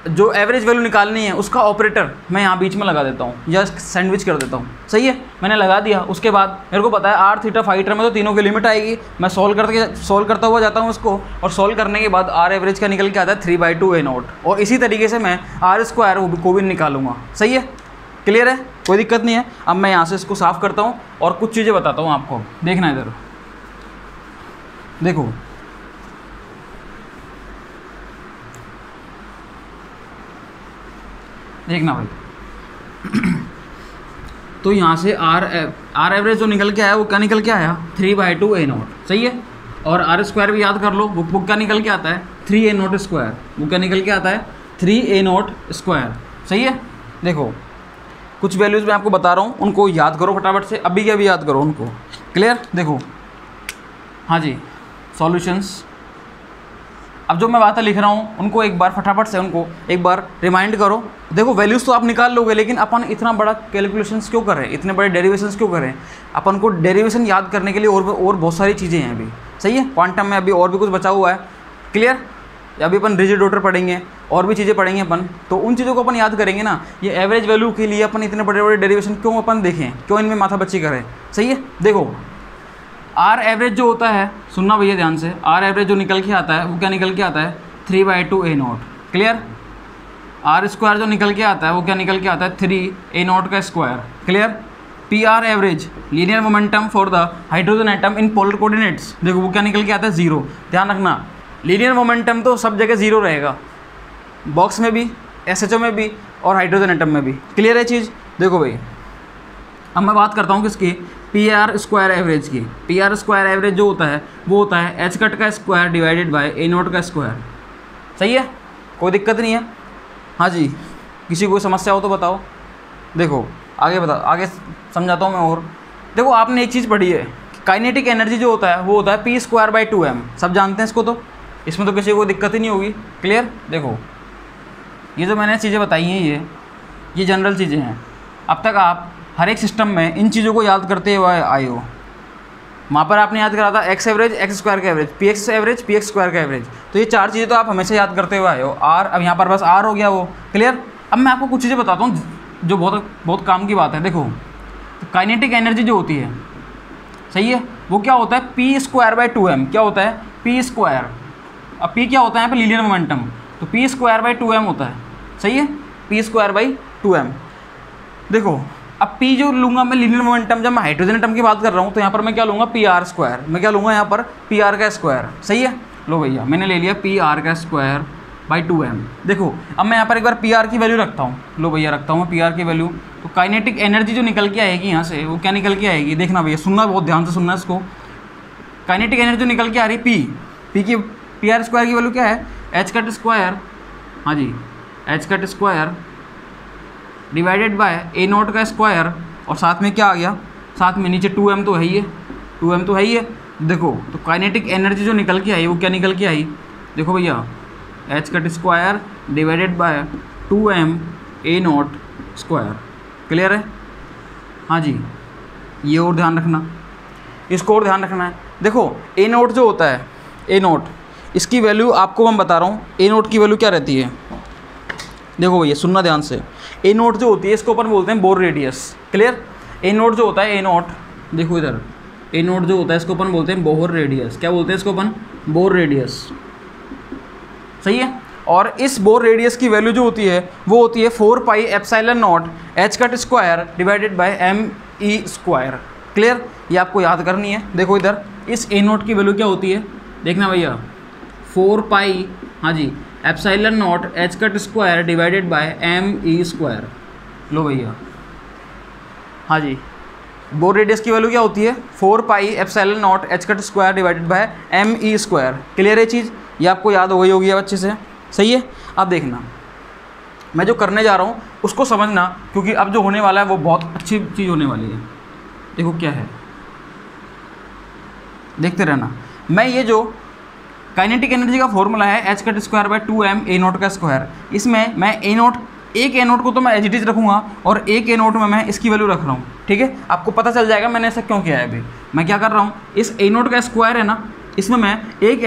जो एवरेज वैल्यू निकालनी है उसका ऑपरेटर मैं यहाँ बीच में लगा देता हूँ, या सैंडविच कर देता हूँ। सही है? मैंने लगा दिया, उसके बाद मेरे को पता है आर थीटा फाई टर्म में तो तीनों की लिमिट आएगी। मैं सॉल्व करता हुआ जाता हूँ उसको, और सॉल्व करने के बाद आर एवरेज का निकल के आता है 3/2a0, और इसी तरीके से मैं आर स्क्वायर को भी निकालूंगा। सही है? क्लियर है? कोई दिक्कत नहीं है। अब मैं यहाँ से इसको साफ़ करता हूँ और कुछ चीज़ें बताता हूँ आपको। देखना इधर, देखो देखना भाई। तो यहाँ से आर एवरेज जो निकल के आया वो क्या निकल के आया, 3/2a0। सही है? और आर स्क्वायर भी याद कर लो, वो क्या निकल के आता है, 3a0 स्क्वायर। वो क्या निकल के आता है, 3a0 स्क्वायर। सही है? देखो कुछ वैल्यूज़ मैं आपको बता रहा हूँ, उनको याद करो फटाफट से, अभी के अभी याद करो उनको। क्लियर? देखो, हाँ जी, सॉल्यूशंस। अब जो मैं बातें लिख रहा हूँ उनको एक बार फटाफट से उनको एक बार रिमाइंड करो। देखो वैल्यूज़ तो आप निकाल लोगे, लेकिन अपन इतना बड़ा कैलकुलेशंस क्यों कर रहे हैं, इतने बड़े डेरिवेशंस क्यों कर रहे हैं? अपन को डेरिवेशन याद करने के लिए और बहुत सारी चीज़ें हैं अभी। सही है? क्वांटम में अभी और भी कुछ बचा हुआ है। क्लियर? अभी अपन रिजिड ऑर्डर पढ़ेंगे, और भी चीज़ें पढ़ेंगे अपन, तो उन चीज़ों को अपन याद करेंगे ना। ये एवरेज वैल्यू के लिए अपन इतने बड़े बड़े डेरिवेशन क्यों अपन देखें, क्यों इनमें माथा बच्ची करें? सही है? देखो आर एवरेज जो होता है, सुनना भैया ध्यान से, आर एवरेज जो निकल के आता है वो क्या निकल के आता है, 3/2a0। क्लियर? आर स्क्वायर जो निकल के आता है वो क्या निकल के आता है, 3a0 का square. Clear? P R average linear momentum for the hydrogen atom in polar coordinates, देखो वो क्या निकल के आता है, 0। ध्यान रखना, लीनियर मोमेंटम तो सब जगह 0 रहेगा, बॉक्स में भी, SHO में भी, और हाइड्रोजन एटम में भी। क्लियर है चीज़? देखो भाई, अब मैं बात करता हूँ किसकी, पी आर स्क्वायर एवरेज की। पी आर स्क्वायर एवरेज जो होता है वो होता है h कट का स्क्वायर डिवाइडेड बाय a0 का स्क्वायर। सही है? कोई दिक्कत नहीं है? हाँ जी, किसी को समस्या हो तो बताओ। देखो आगे समझाता हूँ मैं। और देखो आपने एक चीज़ पढ़ी है, काइनेटिक एनर्जी जो होता है वो होता है p²/2m। सब जानते हैं इसको, तो इसमें तो किसी को दिक्कत ही नहीं होगी। क्लियर? देखो ये जो मैंने चीज़ें बताई हैं ये जनरल चीज़ें हैं। अब तक आप हर एक सिस्टम में इन चीज़ों को याद करते हुए आए हो। वहाँ पर आपने याद करा था x एवरेज, x स्क्वायर का average, px average, px square का एवरेज। तो ये चार चीज़ें तो आप हमेशा याद करते हुए आए हो। r, अब यहाँ पर बस r हो गया वो। क्लियर? अब मैं आपको कुछ चीज़ें बताता हूँ जो बहुत काम की बात है। देखो तो काइनेटिक एनर्जी जो होती है, सही है, वो क्या होता है, p²/2m। क्या होता है, p²। अब p क्या होता है यहाँ पे, लीनियर मोमेंटम, तो p²/2m होता है। सही है? p²/2m। देखो अब p जो लूँगा मैं लीनियर मोमेंटम, जब मैं हाइड्रोजन एटम की बात कर रहा हूँ तो यहाँ पर मैं क्या लूँगा, pr²। मैं क्या लूँगा यहाँ पर, pr का स्क्वायर। सही है? लो भैया मैंने ले लिया pr का स्क्वायर बाई 2m। देखो अब मैं यहाँ पर एक बार pr की वैल्यू रखता हूँ। लो भैया रखता हूँ मैं pr की वैल्यू, तो काइनेटिक एनर्जी जो निकल के आएगी यहाँ से वो क्या निकल के आएगी, देखना भैया, सुनना बहुत ध्यान से सुनना इसको। काइनेटिक एनर्जी जो निकल के आ रही है p की, pr स्क्वायर की वैल्यू क्या है, h कट स्क्वायर, हाँ जी, h cut square divided bye a0 का स्क्वायर, और साथ में क्या आ गया, साथ में नीचे 2m तो है ही है, 2m तो है ही है। देखो तो काइनेटिक एनर्जी जो निकल के आई वो क्या निकल के आई, देखो भैया, h cut square divided by 2m a0 square. Clear है? हाँ जी, ये और ध्यान रखना, इसको और ध्यान रखना है। देखो a0 जो होता है, a0, इसकी वैल्यू आपको मैं बता रहा हूँ, a0 की वैल्यू क्या रहती है। देखो भैया सुनना ध्यान से, a0 जो होती है इसको अपन बोलते हैं बोर रेडियस। क्लियर? a0 जो होता है, a0, देखो इधर, a0 जो होता है इसको अपन बोलते हैं बोर रेडियस। क्या बोलते हैं इसको अपन, बोर रेडियस। सही है? और इस बोर रेडियस की वैल्यू जो होती है वो होती है 4 pi epsilon not H cut square divided by M E square. Clear? ये आपको याद करनी है। देखो इधर इस ए नॉट की वैल्यू क्या होती है, देखना भैया, 4 पाई, हाँ जी, epsilon not H cut square divided by M E square. लो भैया, हाँ जी, बोर रेडियस की वैल्यू क्या होती है 4 pi epsilon not H cut square divided by M E square. Clear है चीज़? ये आपको याद हो गई होगी अब अच्छे से। सही है? अब देखना मैं जो करने जा रहा हूँ उसको समझना, क्योंकि अब जो होने वाला है वो बहुत अच्छी चीज़ होने वाली है। देखो क्या है, देखते रहना। मैं ये जो काइनेटिक एनर्जी का फॉर्मूला है h cut square by 2m A naught का स्क्वायर, इसमें मैं ए नोट, एक ए नोट को तो मैं एज इट इज रखूँगा और एक ए नोट में मैं इसकी वैल्यू रख रहा हूँ। ठीक है? आपको पता चल जाएगा मैंने ऐसा क्यों किया है। अभी मैं क्या कर रहा हूँ, इस ए नोट का स्क्वायर है ना, इसमें मैं एक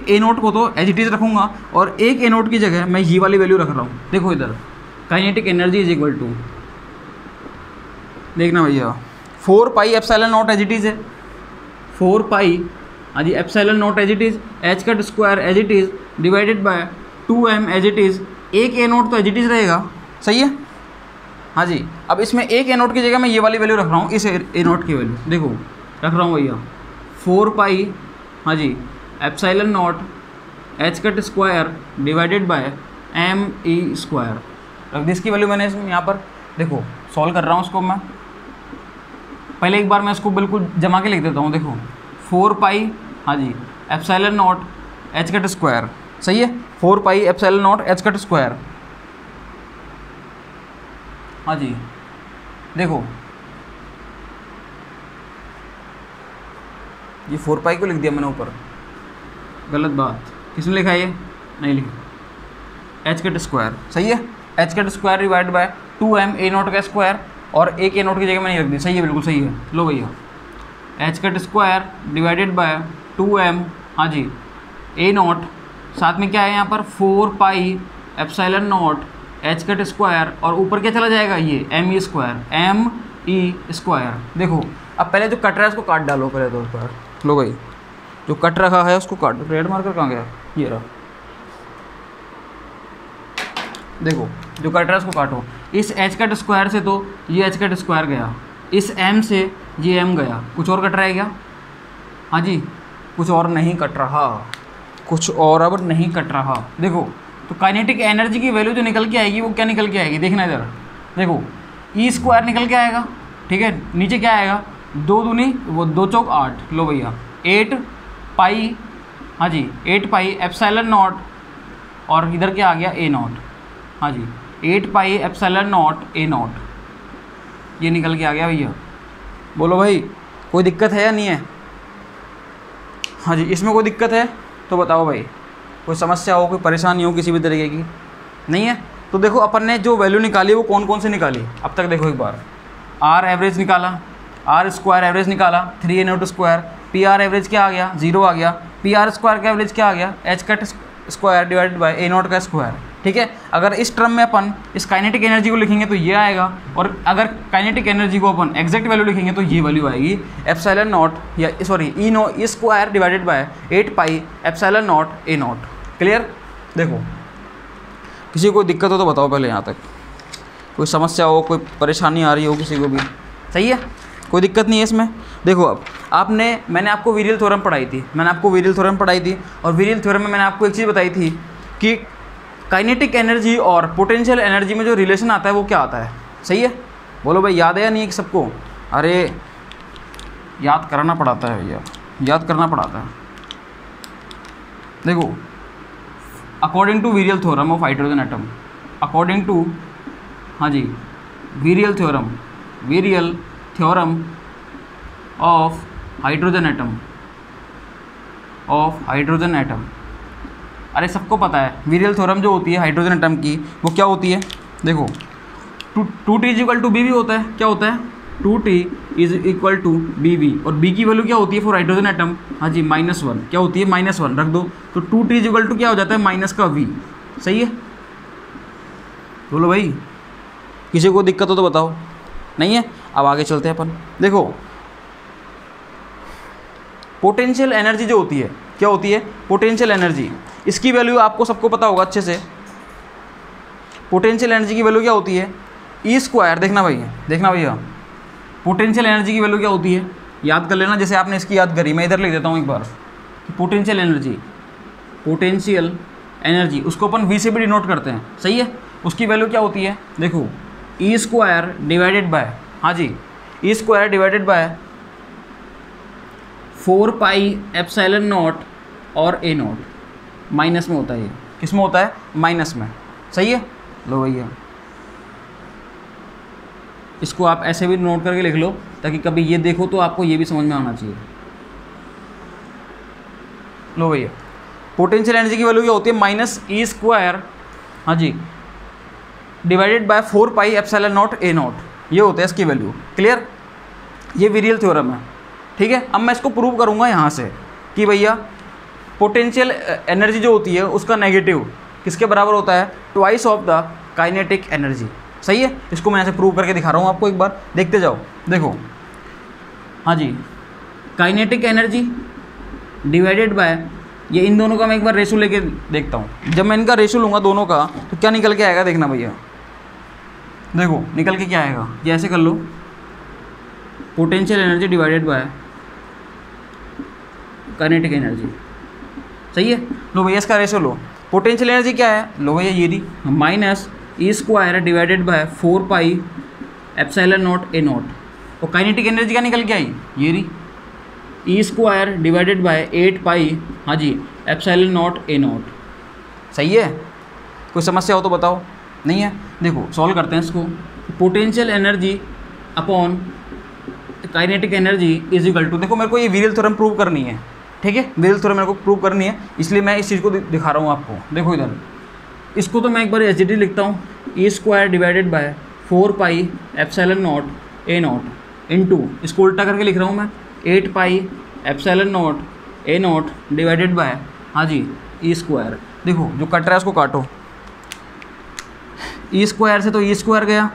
ए नोट को तो एज इट इज रखूँगा और एक ए नोट की जगह मैं ये वाली वैल्यू रख रहा हूँ। देखो इधर kinetic energy is equal to, देखना भैया, 4 pi epsilon not as it is है, 4 पाई, हाँ जी, epsilon not as it is, H cut square as it is divided by 2m as it is, एक ए नोट तो एज इट इज रहेगा। सही है? हाँ जी। अब इसमें एक ए नोट की जगह मैं ये वाली वैल्यू रख रहा हूँ, इस ए नोट की वैल्यू देखो रख रहा हूँ भैया, 4 पाई, हाँ जी, epsilon not H cut square divided by M E square रख दी। इसकी वैल्यू मैंने इसमें यहाँ पर देखो सॉल्व कर रहा हूँ उसको मैं। पहले एक बार मैं इसको बिल्कुल जमा के लिख देता हूँ। देखो 4 पाई, हाँ जी, epsilon not H cut square. सही है? 4 pi epsilon not H cut square, हाँ जी। देखो ये 4 पाई को लिख दिया मैंने ऊपर, गलत बात, किसने लिखा ये? नहीं लिखा, एच कट स्क्वायर। सही है? H cut square divide by 2m A naught का स्क्वायर और एक ए नोट की जगह मैंने रख दी। सही है? बिल्कुल सही है। लो भैया, H cut square divided by 2m, हाँ जी, ए नोट, साथ में क्या है यहाँ पर 4 pi epsilon not H cut square और ऊपर क्या चला जाएगा ये M E square, M E square. देखो अब पहले जो कट रहा है उसको काट डालो पहले तो ऊपर। लो भाई, जो कट रखा है उसको काट। रेड मार्कर कहाँ गया? ये रहा। देखो जो कट रहा है उसको काटो। इस एच कट स्क्वायर से तो ये एच कट स्क्वायर गया, इस एम से ये एम गया। कुछ और कट रहा है क्या? हाँ जी, कुछ और नहीं कट रहा, कुछ और अब नहीं कट रहा। देखो तो काइनेटिक एनर्जी की वैल्यू जो निकल के आएगी वो क्या निकल के आएगी, देखना इधर। देखो ई स्क्वायर निकल के आएगा, ठीक है, नीचे क्या आएगा, 2 दूनी वो 2 चौक 8। लो भैया 8 पाई, हाँ जी, 8 पाई एप्सिलॉन नॉट और इधर क्या आ गया ए नॉट, हाँ जी, 8 pi epsilon naught a naught, ये निकल के आ गया भैया। बोलो भाई कोई दिक्कत है या नहीं है? हाँ जी, इसमें कोई दिक्कत है तो बताओ भाई, कोई समस्या हो, कोई परेशानी हो किसी भी तरीके की? नहीं है? तो देखो अपन ने जो वैल्यू निकाली वो कौन कौन से निकाली अब तक, देखो एक बार। आर एवरेज निकाला, आर स्क्वायर एवरेज निकाला, 3 ए naught square, P R average क्या आ गया, 0 आ गया, पी आर स्क्वायर का एवरेज क्या आ गया, h cut square divided by a naught का स्क्वायर। ठीक है? अगर इस टर्म में अपन इस काइनेटिक एनर्जी को लिखेंगे तो ये आएगा, और अगर काइनेटिक एनर्जी को अपन एग्जैक्ट वैल्यू लिखेंगे तो ये वैल्यू आएगी, एप्सिलॉन नॉट या sorry E square divided by 8 pi epsilon naught a not. Clear? देखो किसी को कोई दिक्कत हो तो बताओ पहले, यहाँ तक कोई समस्या हो, कोई परेशानी आ रही हो किसी को भी? सही है? कोई दिक्कत नहीं है इसमें। देखो अब मैंने आपको वीरियल थ्योरम पढ़ाई थी, और वीरियल थ्योरम में मैंने आपको एक चीज़ बताई थी कि काइनेटिक एनर्जी और पोटेंशियल एनर्जी में जो रिलेशन आता है वो क्या आता है। सही है? बोलो भाई, याद है या नहीं है सबको? अरे याद कराना पड़ता है भैया, याद करना पड़ता है। देखो according to virial theorem of hydrogen atom, according to, हाँ जी, virial theorem of hydrogen atom, अरे सबको पता है वीरियल थ्योरम जो होती है हाइड्रोजन एटम की वो क्या होती है। देखो 2T is equal to B होता है। क्या होता है? 2T is equal to B, और बी की वैल्यू क्या होती है फॉर हाइड्रोजन एटम, हाँ जी, -1। क्या होती है? -1 रख दो, तो 2T इज इक्वल टू क्या हो जाता है, माइनस का v। सही है? बोलो भाई, किसी को दिक्कत हो तो बताओ। नहीं है? अब आगे चलते हैं अपन। देखो पोटेंशियल एनर्जी जो होती है, क्या होती है? पोटेंशियल एनर्जी, इसकी वैल्यू आपको सबको पता होगा अच्छे से। पोटेंशियल एनर्जी की वैल्यू क्या होती है, ई स्क्वायर। देखना भैया पोटेंशियल एनर्जी की वैल्यू क्या होती है, याद कर लेना जैसे आपने इसकी याद करी। मैं इधर लिख देता हूँ एक बार, पोटेंशियल एनर्जी उसको अपन वी से भी डिनोट करते हैं, सही है। उसकी वैल्यू क्या होती है, देखो ई स्क्वायर डिवाइडेड बाय, हाँ जी, e square divided by 4 pi epsilon naught और ए नॉट, माइनस में होता है ये, किस में होता है, माइनस में, सही है। लो भैया इसको आप ऐसे भी नोट करके लिख लो ताकि कभी ये देखो तो आपको ये भी समझ में आना चाहिए। लो भैया पोटेंशियल एनर्जी की वैल्यू क्या होती है, माइनस ई स्क्वायर, हाँ जी, divided by 4 pi epsilon naught a naught, ये होता है इसकी वैल्यू। क्लियर, ये विरियल थ्योरम है, ठीक है। अब मैं इसको प्रूव करूँगा यहाँ से कि भैया पोटेंशियल एनर्जी जो होती है उसका नेगेटिव किसके बराबर होता है, twice of the kinetic energy, सही है। इसको मैं ऐसे प्रूव करके दिखा रहा हूँ आपको, एक बार देखते जाओ। देखो हाँ जी, काइनेटिक एनर्जी डिवाइडेड बाय, ये इन दोनों का मैं एक बार रेशो लेके देखता हूँ। जब मैं इनका रेशो लूँगा दोनों का तो क्या निकल के आएगा, देखना भैया। देखो निकल के क्या आएगा, ये ऐसे कर लो, potential energy divided by kinetic energy, सही है। लो भैया इसका रेशो लो, पोटेंशियल एनर्जी क्या है, लो भैया ये दी, minus e square divided by 4 pi epsilon naught a naught, और काइनेटिक एनर्जी क्या निकल के आई, ये दी, e square divided by 8 pi, हाँ जी, एप्सिलॉन नॉट ए नॉट, सही है। कोई समस्या हो तो बताओ, नहीं है। देखो सॉल्व करते हैं इसको, potential energy upon kinetic energy is equal to, देखो मेरे को ये विरियल थ्योरम प्रूव करनी है, ठीक है, विरियल थ्योरम मेरे को प्रूव करनी है, इसलिए मैं इस चीज़ को दिखा रहा हूँ आपको। देखो इधर इसको तो मैं एक बार एच लिखता हूँ, e square divided by 4 pi epsilon naught a naught into, इसको उल्टा करके लिख रहा हूँ मैं, 8 pi epsilon naught a naught divided by, हाँ जी, ई स्क्वायर। देखो जो कट रहा है उसको काटो, ई स्क्वायर से तो ई स्क्वायर गया,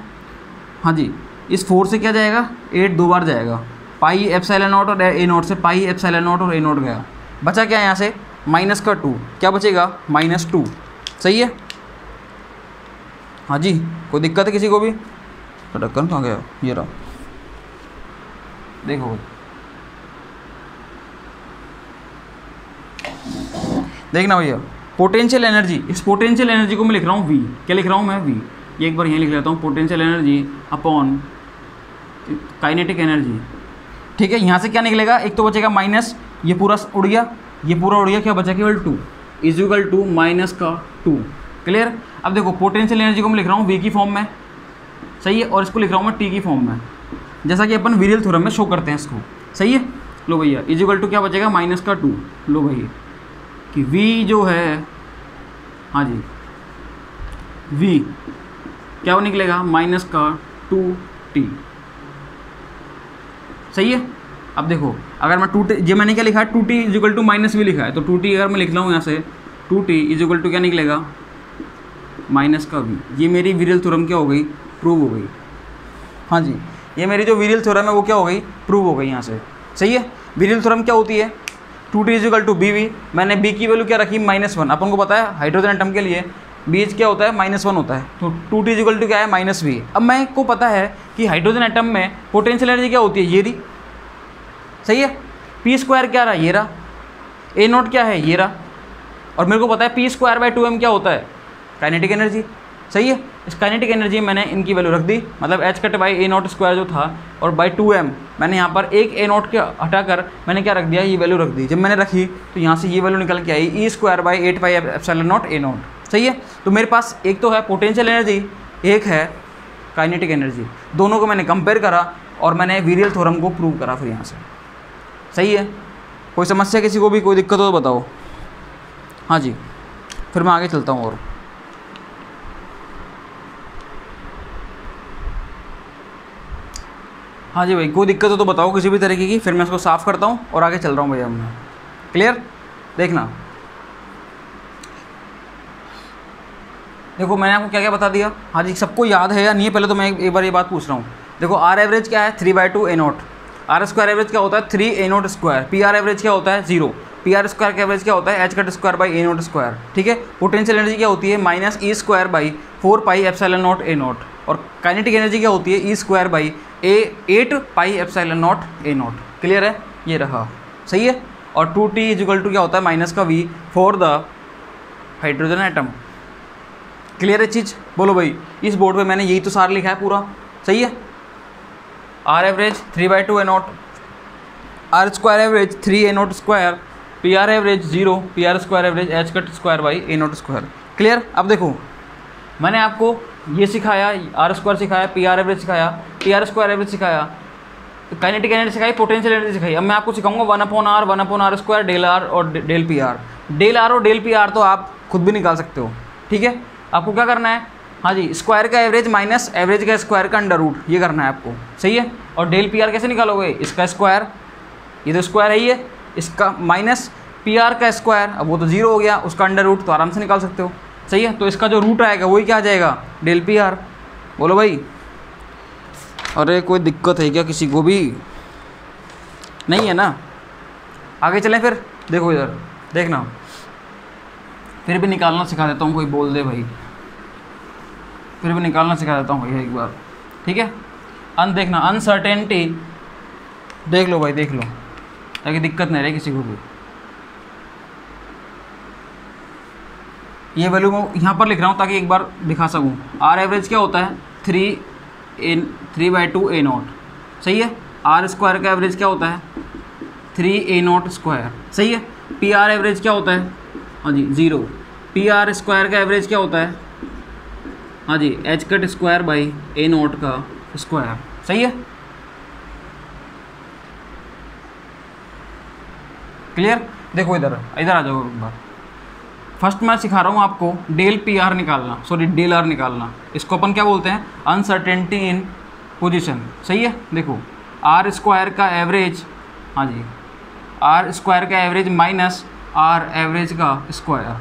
हाँ जी, इस 4 से क्या जाएगा, 8 दो बार जाएगा, पाई एप्सिलॉन नॉट और ए नॉट से पाई एप्सिलॉन नॉट और ए नॉट गया, बचा क्या यहाँ से, माइनस का 2, क्या बचेगा, -2, सही है। हाँ जी, कोई दिक्कत है किसी को भी, तो ढक्कन कहाँ गया, ये रहा, देखो देखना भैया, पोटेंशियल एनर्जी, इस पोटेंशियल एनर्जी को मैं लिख रहा हूँ वी, क्या लिख रहा हूँ मैं, वी, ये एक बार यहीं लिख लेता हूँ, potential energy upon kinetic energy, ठीक है। यहाँ से क्या निकलेगा, एक तो बचेगा माइनस, ये पूरा उड़ गया, ये पूरा उड़ गया, क्या बचा, केवल 2 इज इक्वल टू माइनस का 2। क्लियर। अब देखो पोटेंशियल एनर्जी को मैं लिख रहा हूँ वी की फॉर्म में, सही है, और इसको लिख रहा हूँ मैं टी की फॉर्म में, जैसा कि अपन विरियल थ्योरम में शो करते हैं इसको, सही है। लो भैया इज इक्वल टू क्या बचेगा, -2। लो भैया कि v जो है, हाँ जी, v क्या निकलेगा, -2t, सही है। अब देखो अगर मैं 2t, ये मैंने क्या लिखा है, 2t is equal to -v लिखा है, तो 2t अगर मैं लिख रहा हूँ यहाँ से, 2t इज इक्वल टू क्या निकलेगा, -v। ये मेरी विरियल थ्योरम क्या हो गई, प्रूव हो गई। हाँ जी, ये मेरी जो विरियल थ्योरम है वो क्या हो गई, प्रूव हो गई यहाँ से, सही है। विरियल थ्योरम क्या होती है, 2t is equal to bv, मैंने b की वैल्यू क्या रखी, -1, अपन को पता है हाइड्रोजन एटम के लिए बीज क्या होता है, -1 होता है, तो 2t इज इक्वल टू क्या है, -v। अब मैं को पता है कि हाइड्रोजन एटम में पोटेंशियल एनर्जी क्या होती है, ये रही, सही है। p स्क्वायर क्या रहा, ये रहा, a नॉट क्या है, ये रहा, और मेरे को पता है p²/2m क्या होता है, काइनेटिक एनर्जी, सही है। इस काइनेटिक एनर्जी मैंने इनकी वैल्यू रख दी, मतलब h/a0² जो था, और बाई 2m मैंने यहाँ पर एक a नॉट के हटाकर मैंने क्या रख दिया, ये वैल्यू रख दी। जब मैंने रखी तो यहाँ से ये वैल्यू निकल के आई, e² 8 pi epsilon not a not, सही है। तो मेरे पास एक तो है पोटेंशियल एनर्जी, एक है काइनेटिक एनर्जी, दोनों को मैंने कंपेयर करा और मैंने विरियल थ्योरम को प्रूव करा फिर यहाँ से, सही है। कोई समस्या किसी को भी, कोई दिक्कत हो तो बताओ। हाँ जी, फिर मैं आगे चलता हूँ। और हाँ जी भाई, कोई दिक्कत हो तो बताओ किसी भी तरीके की, फिर मैं इसको साफ़ करता हूँ और आगे चल रहा हूँ भैया मैं। क्लियर। देखना देखो मैंने आपको क्या क्या बता दिया। हाँ जी, सबको याद है या नहीं है, पहले तो मैं एक बार ये बात पूछ रहा हूँ। देखो आर एवरेज क्या है, 3/2 a0। आर स्क्वायर एवरेज क्या होता है, 3 a0 square. P R average क्या होता है, 0। पी आर स्क्वायर का एवरेज क्या होता है, h cut square by A naught square, ठीक है। पोटेंशियल एनर्जी क्या होती है, minus e square by 4 pi epsilon naught a naught, और काइनेटिक एनर्जी क्या होती है, e square by 8 pi epsilon naught a naught. Clear है, ये रहा, सही है। और 2t इक्वल टू क्या होता है, माइनस का v for the hydrogen atom. Clear है चीज़, बोलो भाई। इस बोर्ड पे मैंने यही तो सार लिखा है पूरा, सही है। R average 3/2 A naught, R square average 3 A naught square, P R average 0, P R square average H cut square by A naught square. Clear. अब देखो मैंने आपको ये सिखाया, आर स्क्वायर सिखाया, पी आर एवरेज सिखाया, पी आर स्क्वायर एवरेज सिखाया, kinetic energy सिखाई, पोटेंशियल एनर्जी सिखाई। अब मैं आपको सिखाऊंगा 1/r स्क्वायर डेल आर और del P R. Del R और डेल पी आर तो आप खुद भी निकाल सकते हो, ठीक है। आपको क्या करना है, हाँ जी, स्क्वायर का एवरेज माइनस एवरेज का स्क्वायर का अंडर रूट, ये करना है आपको, सही है। और डेल पी आर कैसे निकालोगे, इसका स्क्वायर, ये तो स्क्वायर है ही है, इसका माइनस पी आर का स्क्वायर, अब वो तो 0 हो गया, उसका अंडर रूट तो आराम से निकाल सकते हो, सही है। तो इसका जो रूट आएगा वही क्या आ जाएगा, डेल पी आर। बोलो भाई, अरे कोई दिक्कत है क्या किसी को भी, नहीं है ना। आगे चलें फिर, देखो इधर देखना, फिर भी निकालना सिखा देता हूँ, कोई बोल दे भाई, फिर भी निकालना सिखा देता हूँ भाई एक बार, ठीक है। देखना अनसर्टेनिटी, देख लो भाई, देख लो ताकि दिक्कत नहीं रहे किसी को भी। ये वैल्यू मैं यहाँ पर लिख रहा हूँ ताकि एक बार दिखा सकूँ। आर एवरेज क्या होता है, 3/2 ए नोट, सही है। आर स्क्वायर का एवरेज क्या होता है, 3 ए नोट स्क्वायर, सही है। पी आर एवरेज क्या होता है, हाँ जी 0। पी आर स्क्वायर का एवरेज क्या होता है, हाँ जी H cut square by A naught का स्क्वायर, सही है। क्लियर। देखो इधर इधर आ जाओ एक बार। फर्स्ट मैं सिखा रहा हूँ आपको डेल पी आर निकालना, सॉरी डेल आर निकालना। इसको अपन क्या बोलते हैं, अनसर्टेनिटी इन पोजीशन, सही है। देखो आर स्क्वायर का एवरेज, हाँ जी आर स्क्वायर का एवरेज माइनस आर एवरेज का स्क्वायर।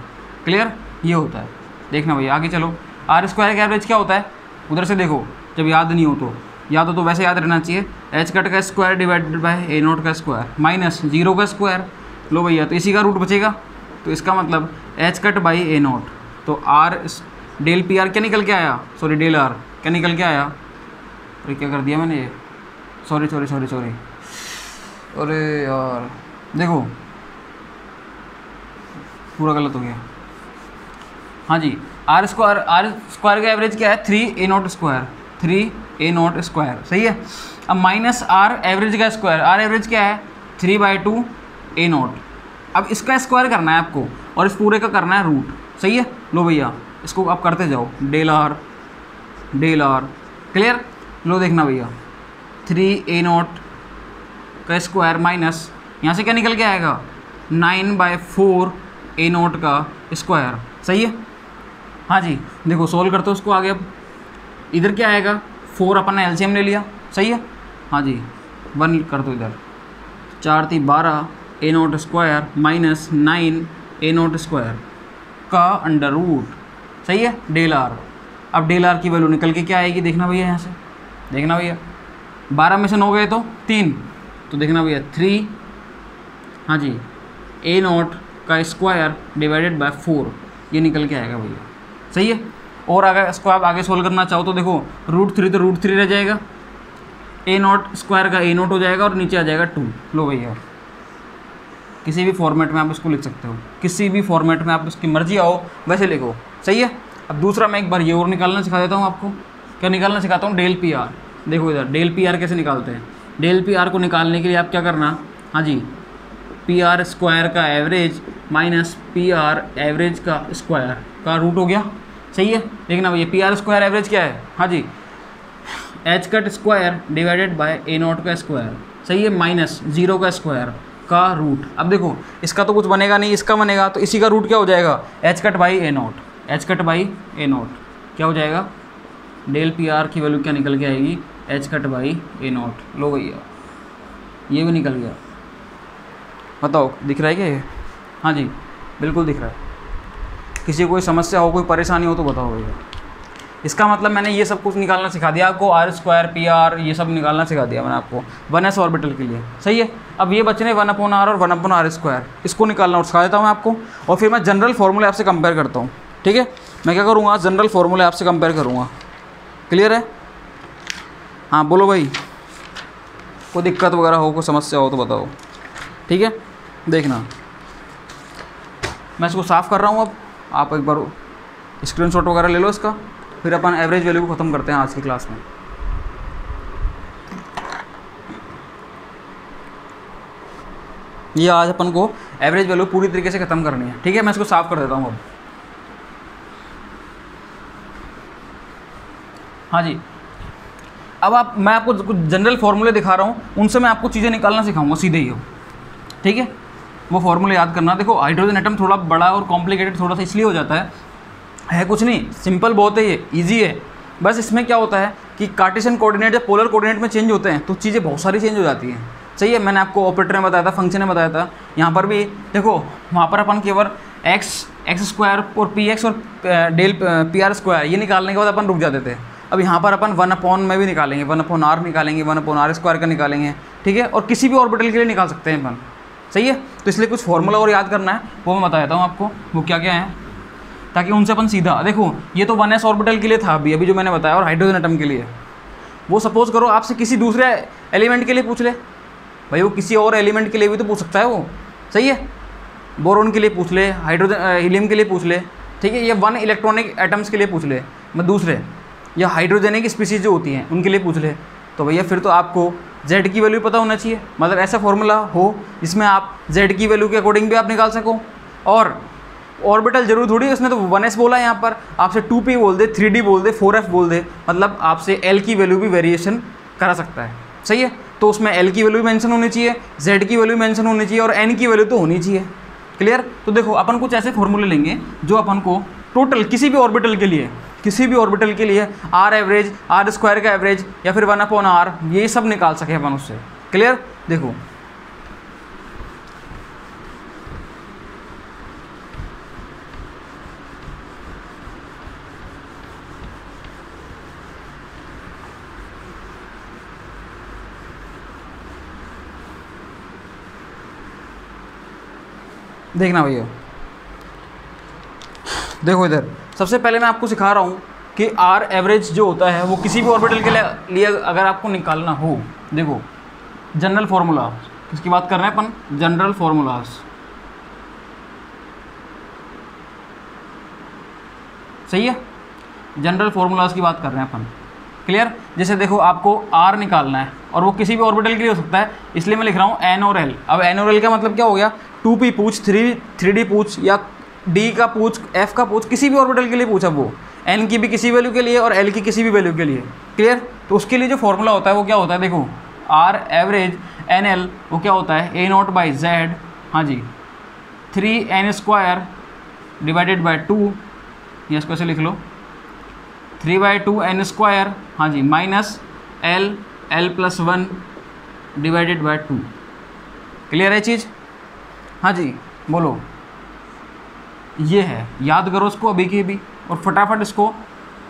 क्लियर, ये होता है। देखना भैया आगे चलो। आर स्क्वायर का एवरेज क्या होता है, उधर से देखो, जब याद नहीं हो तो, याद हो तो वैसे याद रहना चाहिए, एच कट का square divided by a naught का स्क्वायर माइनस 0 का स्क्वायर। लो भैया, तो इसी का रूट बचेगा, तो इसका मतलब H cut by A not. तो आर डेल पी आर क्या निकल के आया, सॉरी डेल आर क्या निकल के आया, अरे क्या कर दिया मैंने ये, सॉरी सॉरी सॉरी सॉरी, अरे यार देखो पूरा गलत हो गया। हाँ जी, आर स्क्वायर का एवरेज क्या है, 3 ए नोट स्क्वायर, 3 ए नोट स्क्वायर, सही है। अब माइनस आर एवरेज का स्क्वायर, आर एवरेज क्या है 3/2 ए नोट। अब इसका स्क्वायर करना है आपको और इस पूरे का करना है रूट, सही है। लो भैया इसको आप करते जाओ, del r del r. Clear. लो देखना भैया, 3 ए नोट का स्क्वायर माइनस यहाँ से क्या निकल के आएगा, 9/4 ए नोट का स्क्वायर, सही है। हाँ जी देखो सोल्व करते हो उसको आगे। अब इधर क्या आएगा, 4 अपन ने एलसीएम ले लिया, सही है। हाँ जी 1 कर दो इधर, 4 × 12 ए नोट स्क्वायर माइनस 9 ए नोट स्क्वायर का अंडर रूट, सही है, डेल आर। अब डेल आर की वैल्यू निकल के क्या आएगी, देखना भैया यहाँ से, देखना भैया 12 में से 9 गए तो 3, तो देखना भैया 3, हाँ जी ए नोट का स्क्वायर डिवाइडेड बाय 4, ये निकल के आएगा भैया, सही है। और अगर इसको आप आगे सोल्व करना चाहो तो देखो √3 तो √3 रह जाएगा, ए नोट स्क्वायर का ए नोट हो जाएगा और नीचे आ जाएगा 2। लो भैया किसी भी फॉर्मेट में आप इसको लिख सकते हो, किसी भी फॉर्मेट में आप उसकी मर्जी आओ वैसे लिखो, सही है। अब दूसरा मैं एक बार ये और निकालना सिखा देता हूँ आपको। क्या निकालना सिखाता हूँ, डेल पी आर। देखो इधर डेल पी आर कैसे निकालते हैं। डेल पी आर को निकालने के लिए आप क्या करना, हाँ जी पी आर स्क्वायर का average minus P R average का स्क्वायर का रूट हो गया, सही है। देखना भैया पी आर स्क्वायर एवरेज क्या है, हाँ जी H cut square divided by a naught का स्क्वायर, सही है, माइनस 0 का स्क्वायर का रूट। अब देखो इसका तो कुछ बनेगा नहीं, इसका बनेगा, तो इसी का रूट क्या हो जाएगा, h cut by A naught, h cut by A naught क्या हो जाएगा, डेल पी आर की वैल्यू क्या निकल के आएगी, h cut by A naught. लो भैया ये भी निकल गया, बताओ दिख रहा है क्या ये, हाँ जी बिल्कुल दिख रहा है। किसी को कोई समस्या हो, कोई परेशानी हो तो बताओ भैया। इसका मतलब मैंने ये सब कुछ निकालना सिखा दिया आपको, आर स्क्वायर पी आर ये सब निकालना सिखा दिया मैंने आपको 1s ऑर्बिटल के लिए। सही है, अब ये बच रहे 1/r और 1/r स्क्वायर, इसको निकालना और सिखा देता हूँ मैं आपको। और फिर मैं जनरल फॉर्मूले आपसे कंपेयर करता हूँ। ठीक है, मैं क्या करूँगा, जनरल फॉर्मूले आपसे कंपेयर करूँगा। क्लियर है? हाँ बोलो भाई, कोई दिक्कत वगैरह हो, कोई समस्या हो तो बताओ। ठीक है, देखना मैं इसको साफ़ कर रहा हूँ। अब आप एक बार स्क्रीनशॉट वगैरह ले लो इसका, फिर अपन एवरेज वैल्यू को ख़त्म करते हैं आज की क्लास में। ये आज अपन को एवरेज वैल्यू पूरी तरीके से ख़त्म करनी है। ठीक है, मैं इसको साफ़ कर देता हूँ अब। हाँ जी, अब मैं आपको कुछ जनरल फार्मूले दिखा रहा हूँ, उनसे मैं आपको चीज़ें निकालना सिखाऊंगा सीधे ही। ठीक है, वो फार्मूले याद करना। देखो हाइड्रोजन एटम थोड़ा बड़ा और कॉम्प्लिकेटेड थोड़ा सा इसलिए हो जाता है कुछ नहीं, सिंपल बहुत है, ये ईजी है। बस इसमें क्या होता है कि कार्टेशियन कोऑर्डिनेट या पोलर कोऑर्डिनेट में चेंज होते हैं तो चीज़ें बहुत सारी चेंज हो जाती हैं। सही है, मैंने आपको ऑपरेटर में बताया था, फंक्शन में बताया था। यहाँ पर भी देखो, वहाँ पर अपन केवल एक्स स्क्वायर और पी एक्स और डेल पी आर स्क्वायर ये निकालने के बाद अपन रुक जाते थे। अब यहाँ पर अपन 1/, में भी निकालेंगे, 1/r निकालेंगे, 1/r स्क्वायर का निकालेंगे। ठीक है, और किसी भी ऑर्बिटल के लिए निकाल सकते हैं अपन। सही है, तो इसलिए कुछ फार्मूला और याद करना है, वो मैं बता देता हूँ आपको वो क्या क्या है, ताकि उनसे अपन सीधा। देखो ये तो 1s ऑर्बिटल के लिए था अभी जो मैंने बताया, और हाइड्रोजन एटम के लिए। वो सपोज करो आपसे किसी दूसरे एलिमेंट के लिए पूछ ले, भाई वो किसी और एलिमेंट के लिए भी तो पूछ सकता है वो। सही है, बोरोन के लिए पूछ ले, हाइड्रोजन हीलियम के लिए पूछ ले। ठीक है, ये 1 इलेक्ट्रॉनिक एटम्स के लिए पूछ ले, मैं दूसरे या हाइड्रोजनिक स्पीसीज जो होती हैं उनके लिए पूछ ले, तो भैया फिर तो आपको z की वैल्यू पता होना चाहिए। मतलब ऐसा फॉर्मूला हो जिसमें आप z की वैल्यू के अकॉर्डिंग भी आप निकाल सको। और ऑर्बिटल जरूर थोड़ी, उसने तो 1s बोला है, यहाँ पर आपसे 2p बोल दे, 3d बोल दे, 4f बोल दे, मतलब आपसे l की वैल्यू भी वेरिएशन करा सकता है। सही है, तो उसमें l की वैल्यू भी मेंशन होनी चाहिए, z की वैल्यू मेंशन होनी चाहिए और n की वैल्यू तो होनी चाहिए। क्लियर? तो देखो अपन कुछ ऐसे फॉर्मूले लेंगे जो अपन को टोटल किसी भी ऑर्बिटल के लिए आर एवरेज, आर स्क्वायर का एवरेज या फिर 1/r ये सब निकाल सके अपन उससे। क्लियर? देखो देखना भैया, देखो इधर सबसे पहले मैं आपको सिखा रहा हूँ कि आर एवरेज जो होता है वो किसी भी ऑर्बिटल के लिए अगर आपको निकालना हो, देखो जनरल फार्मूला किसकी बात कर रहे हैं अपन, जनरल फार्मूलाज। सही है, जनरल फार्मूलाज की बात कर रहे हैं अपन। क्लियर? जैसे देखो आपको आर निकालना है और वो किसी भी ऑर्बिटल के लिए हो सकता है, इसलिए मैं लिख रहा हूँ एन और एल। अब एन और एल का मतलब क्या हो गया, 2p पूछ, 3d पूछ या d का पूछ, f का पूछ, किसी भी ऑर्बिटल के लिए पूछा, वो n की भी किसी वैल्यू के लिए और l की किसी भी वैल्यू के लिए। क्लियर? तो उसके लिए जो फॉर्मूला होता है वो क्या होता है, देखो r एवरेज nl वो क्या होता है a0/z, हाँ जी, 3n स्क्वायर डिवाइडेड बाई 2, या इसको ऐसे लिख लो 3/2n स्क्वायर, हाँ जी, minus l+1 divided by 2। Clear है चीज़? हाँ जी बोलो, ये है, याद करो इसको अभी की भी, और फटाफट इसको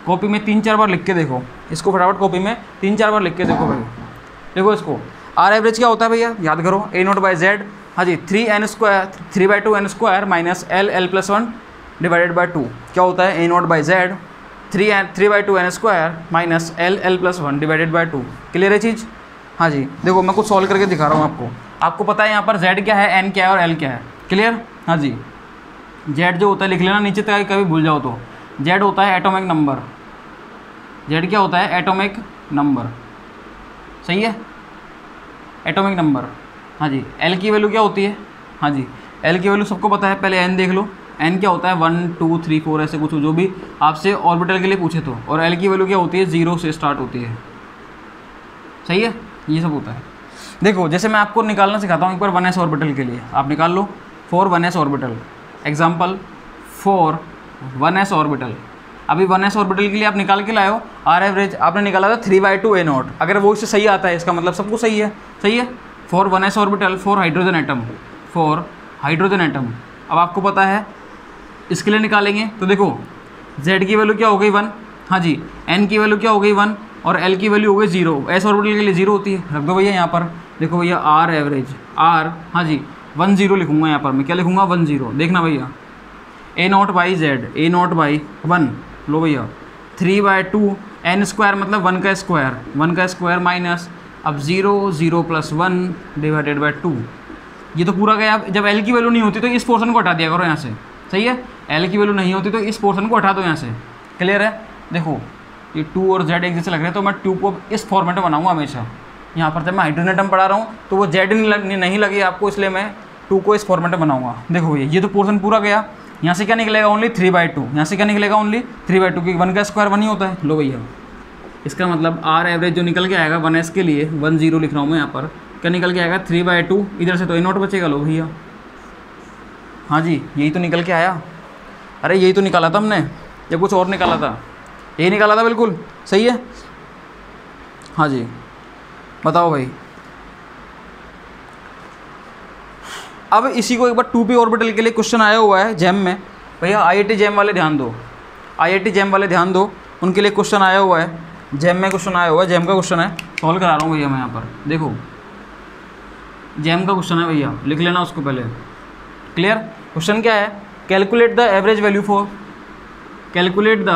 कॉपी में 3-4 बार लिख के देखो, इसको फटाफट कॉपी में 3-4 बार लिख के देखो भाई। देखो इसको आर एवरेज क्या होता है भैया, याद करो a0/z, हाँ जी, 3/2n square minus l+1 divided by 2 क्या होता है a0/z, 3/2n square minus l+1 divided by 2। Clear है चीज़? हाँ जी, देखो मैं कुछ सॉल्व करके दिखा रहा हूँ आपको पता है यहाँ पर z क्या है, n क्या है और l क्या है। क्लियर? हाँ जी, z जो होता है लिख लेना नीचे तक, कभी भूल जाओ तो, z होता है एटॉमिक नंबर। z क्या होता है, एटॉमिक नंबर। सही है, एटॉमिक नंबर। हाँ जी, l की वैल्यू क्या होती है, हाँ जी, l की वैल्यू सबको पता है, पहले n देख लो, n क्या होता है 1 2 3 4 ऐसे कुछ जो भी आपसे ऑर्बिटल के लिए पूछे तो, और l की वैल्यू क्या होती है 0 से स्टार्ट होती है। सही है, ये सब होता है। देखो जैसे मैं आपको निकालना सिखाता हूँ एक बार 1s ऑर्बिटल के लिए, आप निकाल लो for 1s orbital, example for 1s orbital. अभी 1s ऑर्बिटल के लिए आप निकाल के लाए हो, आर एवरेज आपने निकाला था 3/2a0, अगर वो इससे सही आता है इसका मतलब सब कुछ सही है। सही है, for 1s orbital for hydrogen atom, for hydrogen atom. अब आपको पता है इसके लिए निकालेंगे तो देखो z की वैल्यू क्या हो गई 1, हाँ जी, n की वैल्यू क्या हो गई 1 और l की वैल्यू हो गई 0। s ऑर्बिटल के लिए 0 होती है, रख दो भैया यहाँ पर। देखो भैया r एवरेज r, हाँ जी 1 0 लिखूंगा यहाँ पर मैं, क्या लिखूंगा 1 0। देखना भैया a0 by Z, a0 by 1, लो भैया 3/2 n स्क्वायर मतलब 1 का स्क्वायर, 1 का स्क्वायर माइनस अब 0 0 प्लस 1 डिवाइडेड बाई 2। ये तो पूरा गया। जब l की वैल्यू नहीं होती तो इस पोर्शन को हटा दिया करो यहाँ से, सही है। l की वैल्यू नहीं होती तो इस पोर्शन को हटा दो यहाँ से, क्लियर है। देखो ये 2 और z एक जैसे लग रहे हैं तो मैं 2 को इस फॉर्मेट में बनाऊंगा हमेशा। यहाँ पर जब मैं हाइड्रोजन एटम पढ़ा रहा हूँ तो वो z नहीं लगी आपको, इसलिए मैं 2 को इस फॉर्मेट में बनाऊंगा। देखो भैया ये तो पोर्शन पूरा गया। यहाँ से क्या निकलेगा ओनली 3/2, यहाँ से क्या निकलेगा ओनली 3/2, क्योंकि 1 का स्क्वायर 1 ही होता है। लो भैया इसका मतलब r एवरेज जो निकल के आएगा 1s के लिए 1 0 लिख रहा हूँ मैं यहाँ पर, क्या निकल के आएगा 3/2। इधर से तो a0 बचेगा। लो भैया हाँ जी यही तो निकल के आया। अरे यही तो निकाला था हमने, या कुछ और निकाला था? यही निकाला था, बिल्कुल सही है। हाँ जी बताओ भाई। अब इसी को एक बार 2p ऑर्बिटल के लिए क्वेश्चन आया हुआ है जैम में। भैया IIT जैम वाले ध्यान दो, IIT जैम वाले ध्यान दो, उनके लिए क्वेश्चन आया हुआ है। जैम में क्वेश्चन आया हुआ है, जैम का क्वेश्चन है, सॉल्व करा रहा हूँ भैया मैं यहाँ पर। देखो जैम का क्वेश्चन है भैया, लिख लेना उसको पहले। क्लियर? क्वेश्चन क्या है? Calculate the average value for, calculate the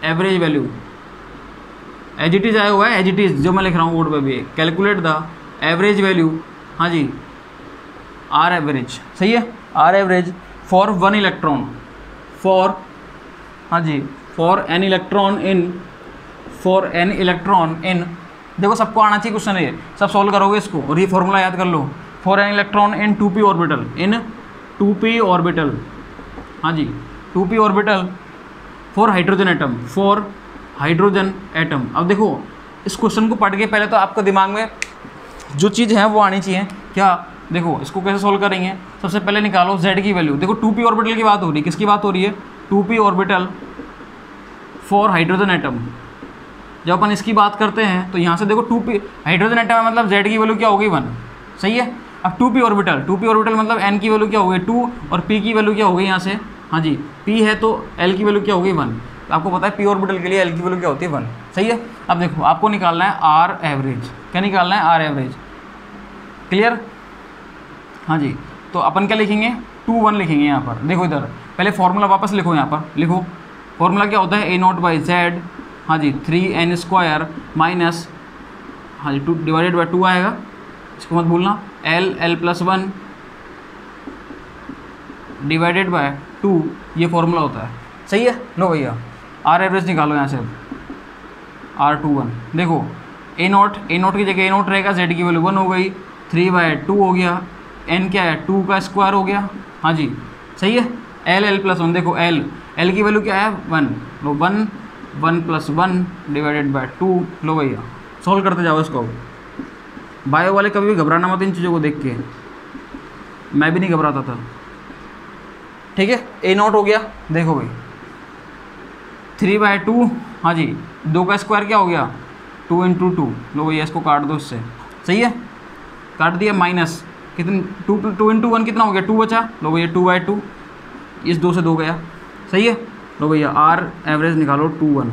average value. As it is आया हुआ है, एज इट इज़ जो मैं लिख रहा हूँ बोर्ड पे भी। कैलकुलेट द एवरेज वैल्यू, हाँ जी आर एवरेज, सही है। R average for 1 electron, for, हाँ जी फॉर एन इलेक्ट्रॉन इन, देखो सबको आना चाहिए क्वेश्चन, ये सब सॉल्व करोगे इसको और ये फॉर्मूला याद कर लो। For N electron in 2p orbital, in 2p orbital, हाँ जी 2p orbital for hydrogen atom, for hydrogen atom. अब देखो इस क्वेश्चन को पढ़ के पहले तो आपको दिमाग में जो चीज़ है वो आनी चाहिए। क्या? देखो इसको कैसे सॉल्व करेंगे? सबसे पहले निकालो z की वैल्यू। देखो 2p ऑर्बिटल की बात हो रही है, किसकी बात हो रही है? 2p orbital for hydrogen atom. जब अपन इसकी बात करते हैं तो यहाँ से देखो 2p हाइड्रोजन एटम है, मतलब z की वैल्यू क्या हो गई 1, सही है। अब 2p ऑर्बिटल मतलब n की वैल्यू क्या हो गई 2 और p की वैल्यू क्या हो गई यहाँ से, हाँ जी p है तो l की वैल्यू क्या हो गई 1। आपको पता है p ऑर्बिटल के लिए l की वैल्यू क्या होती है 1, सही है। अब देखो आपको निकालना है r एवरेज। क्या निकालना है? r average. क्लियर? हाँ जी तो अपन क्या लिखेंगे? 2 1 लिखेंगे यहाँ पर। देखो इधर पहले फॉर्मूला वापस लिखो, यहाँ पर लिखो फॉर्मूला क्या होता है? a0 बाई जेड, हाँ जी 3n स्क्वायर माइनस, हाँ जी 2 डिवाइडेड बाई 2 आएगा, इसको मत भूलना। l प्लस 1 डिवाइडेड बाय 2, ये फॉर्मूला होता है, सही है। लो भैया आर एवरेज निकालो यहाँ से, R21। देखो a0 की जगह a0 रहेगा, z की वैल्यू 1 हो गई, 3/2 हो गया, n क्या है 2 का स्क्वायर हो गया, हाँ जी सही है। l प्लस 1, देखो l की वैल्यू क्या है 1, लो 1 प्लस 1 डिवाइडेड बाय 2। लो भैया सॉल्व करते जाओ इसको। बायो वाले कभी भी घबराना मत इन चीज़ों को देख के, मैं भी नहीं घबराता था, ठीक है। a0 हो गया, देखो भाई 3/2, हाँ जी 2 का स्क्वायर क्या हो गया 2 × 2। लो भैया इसको काट दो इससे, सही है, काट दिया। माइनस कितने 2 × 1 कितना हो गया 2 बचा। लो भैया 2/2, इस 2 से 2 गया, सही है। लो भैया आर एवरेज निकालो 2 1,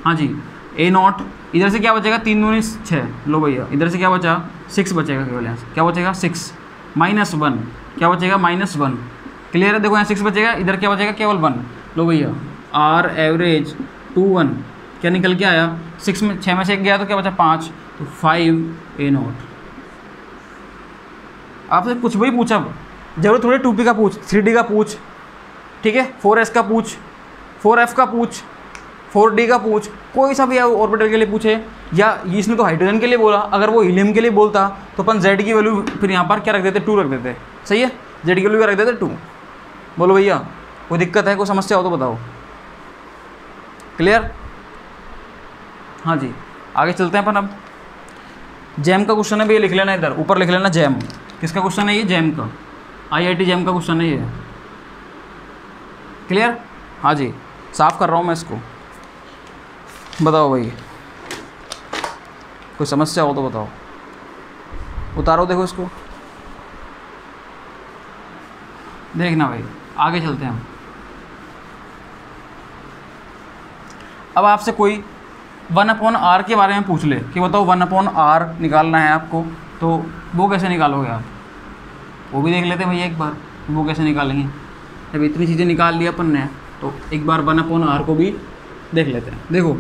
हाँ जी a0 इधर से क्या बचेगा 3 दूनी 6। लो भैया इधर से क्या बचा 6 बचेगा केवल, यहाँ से क्या बचेगा 6 माइनस 1, क्या बचेगा -1। क्लियर है? देखो यहाँ 6 बचेगा, इधर क्या बचेगा केवल 1। लो भैया आर एवरेज 2 1 क्या निकल के आया 6 में 6 में से 1 गया तो क्या बचा 5, तो 5 a0। आपसे कुछ भी पूछा, जरूर थोड़ी 2p का पूछ, 3d का पूछ, ठीक है, 4s का पूछ, 4f का पूछ, 4d का पूछ, कोई सा भी ऑर्बिटल के लिए पूछे, या इसने तो हाइड्रोजन के लिए बोला, अगर वो हीलियम के लिए बोलता तो अपन z की वैल्यू फिर यहाँ पर क्या रख देते 2 रख देते, सही है, z की वैल्यू क्या रख देते 2। बोलो भैया कोई दिक्कत है, कोई समस्या हो तो बताओ। क्लियर? हाँ जी आगे चलते हैं अपन। अब जैम का क्वेश्चन है भैया, लिख लेना इधर ऊपर लिख लेना जैम। किसका क्वेश्चन है ये? जैम का, IIT जैम का क्वेश्चन है ये। क्लियर? हाँ जी साफ कर रहा हूँ मैं इसको। बताओ भाई कोई समस्या हो तो बताओ, उतारो देखो इसको। देखना भाई, आगे चलते हैं हम। अब आपसे कोई 1/r के बारे में पूछ ले कि बताओ 1/r निकालना है आपको, तो वो कैसे निकालोगे आप, वो भी देख लेते हैं भैया एक बार, वो कैसे निकालेंगे। जब इतनी चीज़ें निकाल ली अपन ने तो एक बार 1/r को भी देख लेते हैं। देखो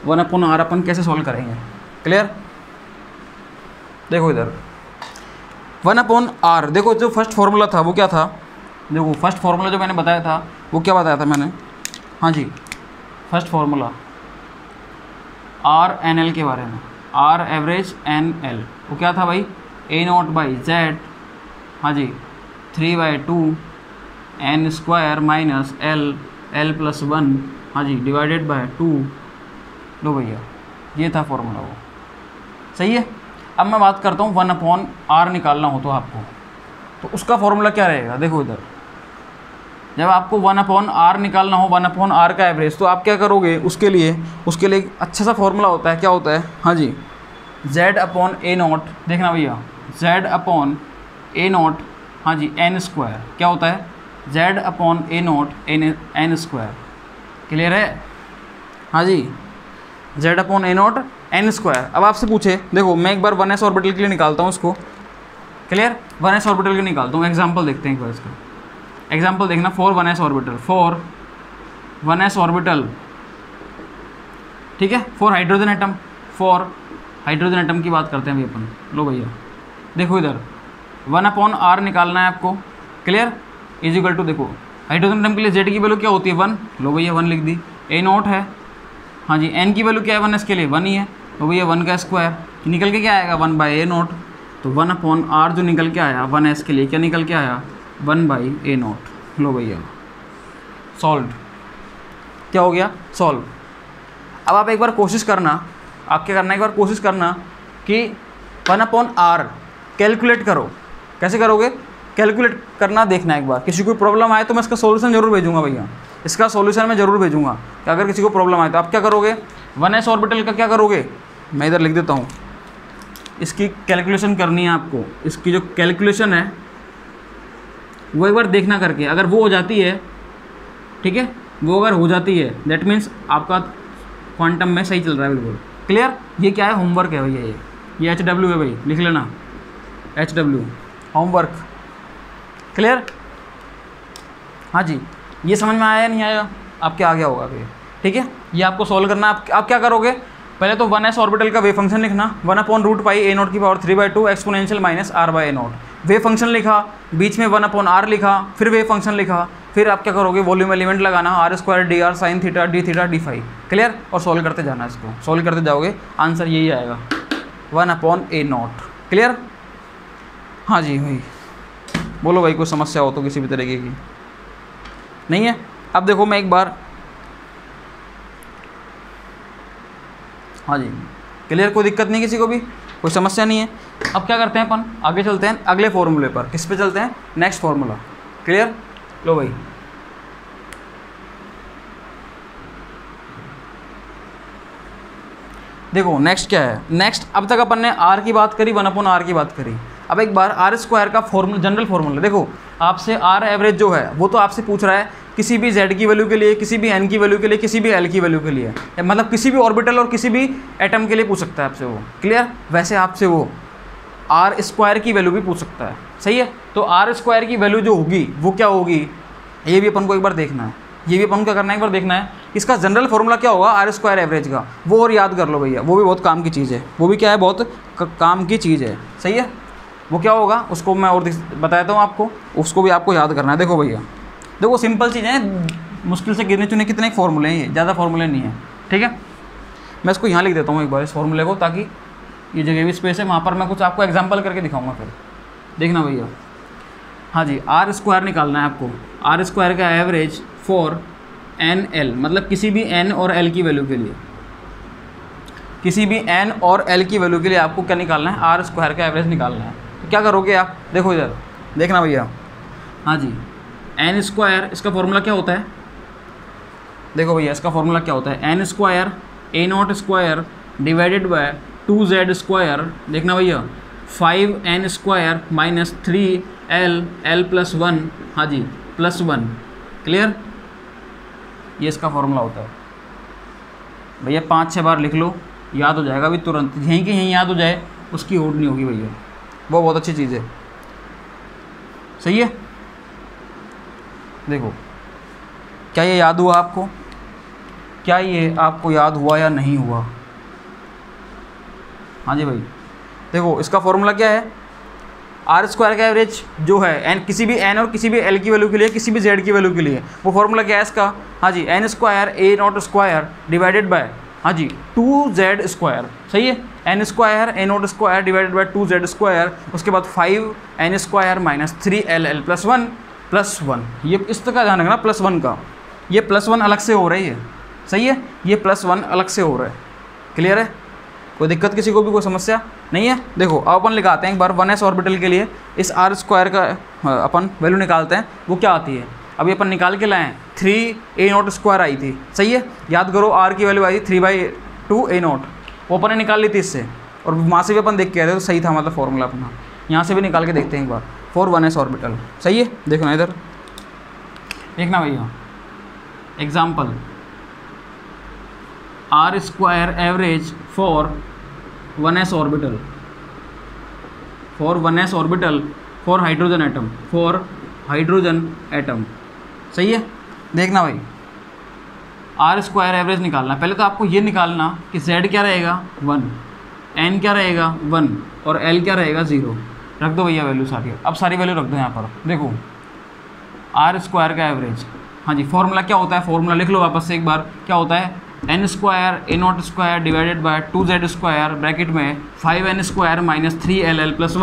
1/r अपन कैसे सॉल्व करेंगे, क्लियर। देखो इधर 1/r, देखो जो फर्स्ट फार्मूला था वो क्या था, देखो फर्स्ट फार्मूला जो मैंने बताया था वो क्या बताया था मैंने, हाँ जी, फर्स्ट फार्मूला RNL के बारे में, R एवरेज NL, वो क्या था भाई, A0/Z, हाँ जी, 3/2 n² माइनस L + 1, हाँ जी, डिवाइडेड बाय 2। लो भैया ये था फॉर्मूला वो, सही है। अब मैं बात करता हूँ 1/r निकालना हो तो आपको, तो उसका फॉर्मूला क्या रहेगा। देखो इधर जब आपको 1/r निकालना हो, 1/r का एवरेज, तो आप क्या करोगे, उसके लिए एक अच्छा सा फॉर्मूला होता है, क्या होता है, हाँ जी, Z/A0, देखना भैया, Z/A0, हाँ जी, n², क्या होता है, Z/A0 n², क्लियर है, हाँ जी, Z/A0 n²। अब आपसे पूछे, देखो मैं एक बार 1s ऑर्बिटल के लिए निकालता हूँ उसको, क्लियर, 1s ऑर्बिटल के लिए निकालता हूँ, एग्जाम्पल देखते हैं एक बार इसका, एग्जाम्पल देखना, 4 1s ऑर्बिटल, ठीक है, 4 हाइड्रोजन एटम की बात करते हैं अभी अपन। लो भैया देखो इधर 1/r निकालना है आपको, क्लियर, इज इक्वल टू, देखो हाइड्रोजन एटम के लिए z की वैल्यू क्या होती है 1, लो भैया 1 लिख दी, A0 है, हाँ जी, n की वैल्यू क्या है 1s के लिए 1 ही है, तो भैया 1 का स्क्वायर, निकल के क्या आएगा 1/A0, तो 1/r जो निकल के आया 1s के लिए क्या निकल के आया 1/A0। लो भैया सॉल्व, क्या हो गया, सॉल्व। अब आप एक बार कोशिश करना, आप क्या करना, एक बार कोशिश करना कि 1/r कैलकुलेट करो, कैसे करोगे, कैलकुलेट करना देखना एक बार, किसी को प्रॉब्लम आए तो मैं इसका सॉल्यूशन जरूर भेजूंगा भैया, इसका सॉल्यूशन मैं ज़रूर भेजूंगा कि अगर किसी को प्रॉब्लम आए तो आप क्या करोगे, 1s ऑर्बिटल का क्या करोगे, मैं इधर लिख देता हूँ, इसकी कैलकुलेशन करनी है आपको, इसकी जो कैलकुलेशन है वो एक बार देखना करके, अगर वो हो जाती है, ठीक है, वो अगर हो जाती है दैट मीन्स आपका क्वांटम में सही चल रहा है बिल्कुल, क्लियर। ये क्या है, होमवर्क है भैया, ये HW है भाई, लिख लेना HW, होमवर्क, क्लियर, हाँ जी। ये समझ में आया नहीं आया, आपके आ गया होगा अभी, ठीक है। ये आपको सॉल्व करना, आप क्या करोगे, पहले तो 1s ऑर्बिटल का वेव फंक्शन लिखना, 1/√πA0 exponential minus r/A0, wave function लिखा, बीच में 1/r लिखा, फिर वेव फंक्शन लिखा, फिर आप क्या करोगे, वॉल्यूम एलिमेंट लगाना, r² dr sin theta d theta d∅, clear, और सॉल्व करते जाना, इसको सॉल्व करते जाओगे, आंसर यही आएगा 1/A0, क्लियर। हाँ जी भाई, बोलो भाई कोई समस्या हो तो किसी भी तरीके की नहीं है। अब देखो मैं एक बार, हाँ जी क्लियर, कोई दिक्कत नहीं किसी को भी, कोई समस्या नहीं है। अब क्या करते हैं अपन, आगे चलते हैं अगले फॉर्मूले पर, किस पे चलते हैं, नेक्स्ट फॉर्मूला, क्लियर। लो भाई देखो नेक्स्ट क्या है, नेक्स्ट अब तक अपन ने r की बात करी, 1/r की बात करी, अब एक बार r² का फॉर्मूला, जनरल फॉर्मूला, देखो आपसे r एवरेज जो है वो तो आपसे पूछ रहा है किसी भी z की वैल्यू के लिए, किसी भी n की वैल्यू के लिए, किसी भी l की वैल्यू के लिए, मतलब किसी भी ऑर्बिटल और किसी भी एटम के लिए पूछ सकता है आपसे वो, क्लियर। वैसे आपसे वो r² की वैल्यू भी पूछ सकता है, सही है। तो r² की वैल्यू जो होगी वो क्या होगी, ये भी अपन को एक बार देखना है, ये भी अपन को क्या करना है, एक बार देखना है इसका जनरल फॉर्मूला क्या होगा r² एवरेज का, वो और याद कर लो भैया, वो भी बहुत काम की चीज़ है, वो भी क्या है, बहुत काम की चीज़ है, सही है। वो क्या होगा उसको मैं और बताता हूँ आपको, उसको भी आपको याद करना है। देखो भैया, देखो सिंपल चीज़ें हैं, मुश्किल से गिने चुने कितने फॉर्मूले हैं, ये ज़्यादा फॉर्मूले नहीं है, ठीक है। मैं इसको यहाँ लिख देता हूँ एक बार इस फॉर्मूले को, ताकि ये जगह भी स्पेस है, वहाँ पर मैं कुछ आपको एग्जांपल करके दिखाऊंगा, फिर देखना भैया। हाँ जी, r² निकालना है आपको, r² का एवरेज फॉर NL, मतलब किसी भी n और l की वैल्यू के लिए, किसी भी n और l की वैल्यू के लिए आपको क्या निकालना है, r² का एवरेज निकालना है। तो क्या करोगे आप, देखो इधर देखना भैया, हाँ जी, n², इसका फॉर्मूला क्या होता है, देखो भैया इसका फॉर्मूला क्या होता है, n² A0² divided by 2z², देखना भैया 5n² minus 3 L plus one, हाँ जी प्लस वन। क्लियर, ये इसका फॉर्मूला होता है भैया। 5-6 बार लिख लो, याद हो जाएगा अभी तुरंत, यहीं कि यहीं याद हो जाए उसकी होड़ नहीं होगी भैया, वो बहुत अच्छी चीज़ है। सही है, देखो क्या ये याद हुआ आपको, क्या ये आपको याद हुआ या नहीं हुआ? हाँ जी भाई, देखो इसका फॉर्मूला क्या है, आर स्क्वायर का एवरेज जो है एन, किसी भी एन और किसी भी एल की वैल्यू के लिए, किसी भी जेड की वैल्यू के लिए, वो फॉर्मूला क्या है इसका, हाँ जी n square A naught square divided by, हाँ जी 2z स्क्वायर। सही है, N square A naught square divided by 2z square, उसके बाद 5n square minus 3l plus one plus one. ये इस तरह का ध्यान रखना, प्लस वन का, ये प्लस वन अलग से हो रही है। सही है, ये प्लस वन अलग से हो रहा है। क्लियर है, कोई दिक्कत किसी को भी, कोई समस्या नहीं है? देखो अब अपन लिखाते हैं एक बार 1s ऑर्बिटल के लिए इस आर स्क्वायर का अपन वैल्यू निकालते हैं, वो क्या आती है। अभी अपन निकाल के लाएँ 3a0 स्क्वायर आई थी। सही है, याद करो आर की वैल्यू आई थी 3/2a0, वो अपन ने निकाल ली थी इससे, और वहाँ से भी अपन देख के आए थे तो सही था मतलब फॉर्मूला अपना। यहाँ से भी निकाल के देखते हैं एक बार फॉर 1s ऑर्बिटल। सही है, देखो ना इधर देखना भैया, example R square average for 1s orbital, for 1s orbital for hydrogen atom, for hydrogen atom. सही है, देखना भाई आर स्क्वायर एवरेज निकालना। पहले तो आपको ये निकालना कि z क्या रहेगा 1, n क्या रहेगा 1 और l क्या रहेगा 0। रख दो भैया वैल्यू सारी, अब सारी वैल्यू रख दो यहाँ पर। देखो आर स्क्वायर का एवरेज, हाँ जी फॉर्मूला क्या होता है, फॉर्मूला लिख लो वापस से एक बार, क्या होता है N square A naught square divided by 2z square bracket में 5n square minus 3ll plus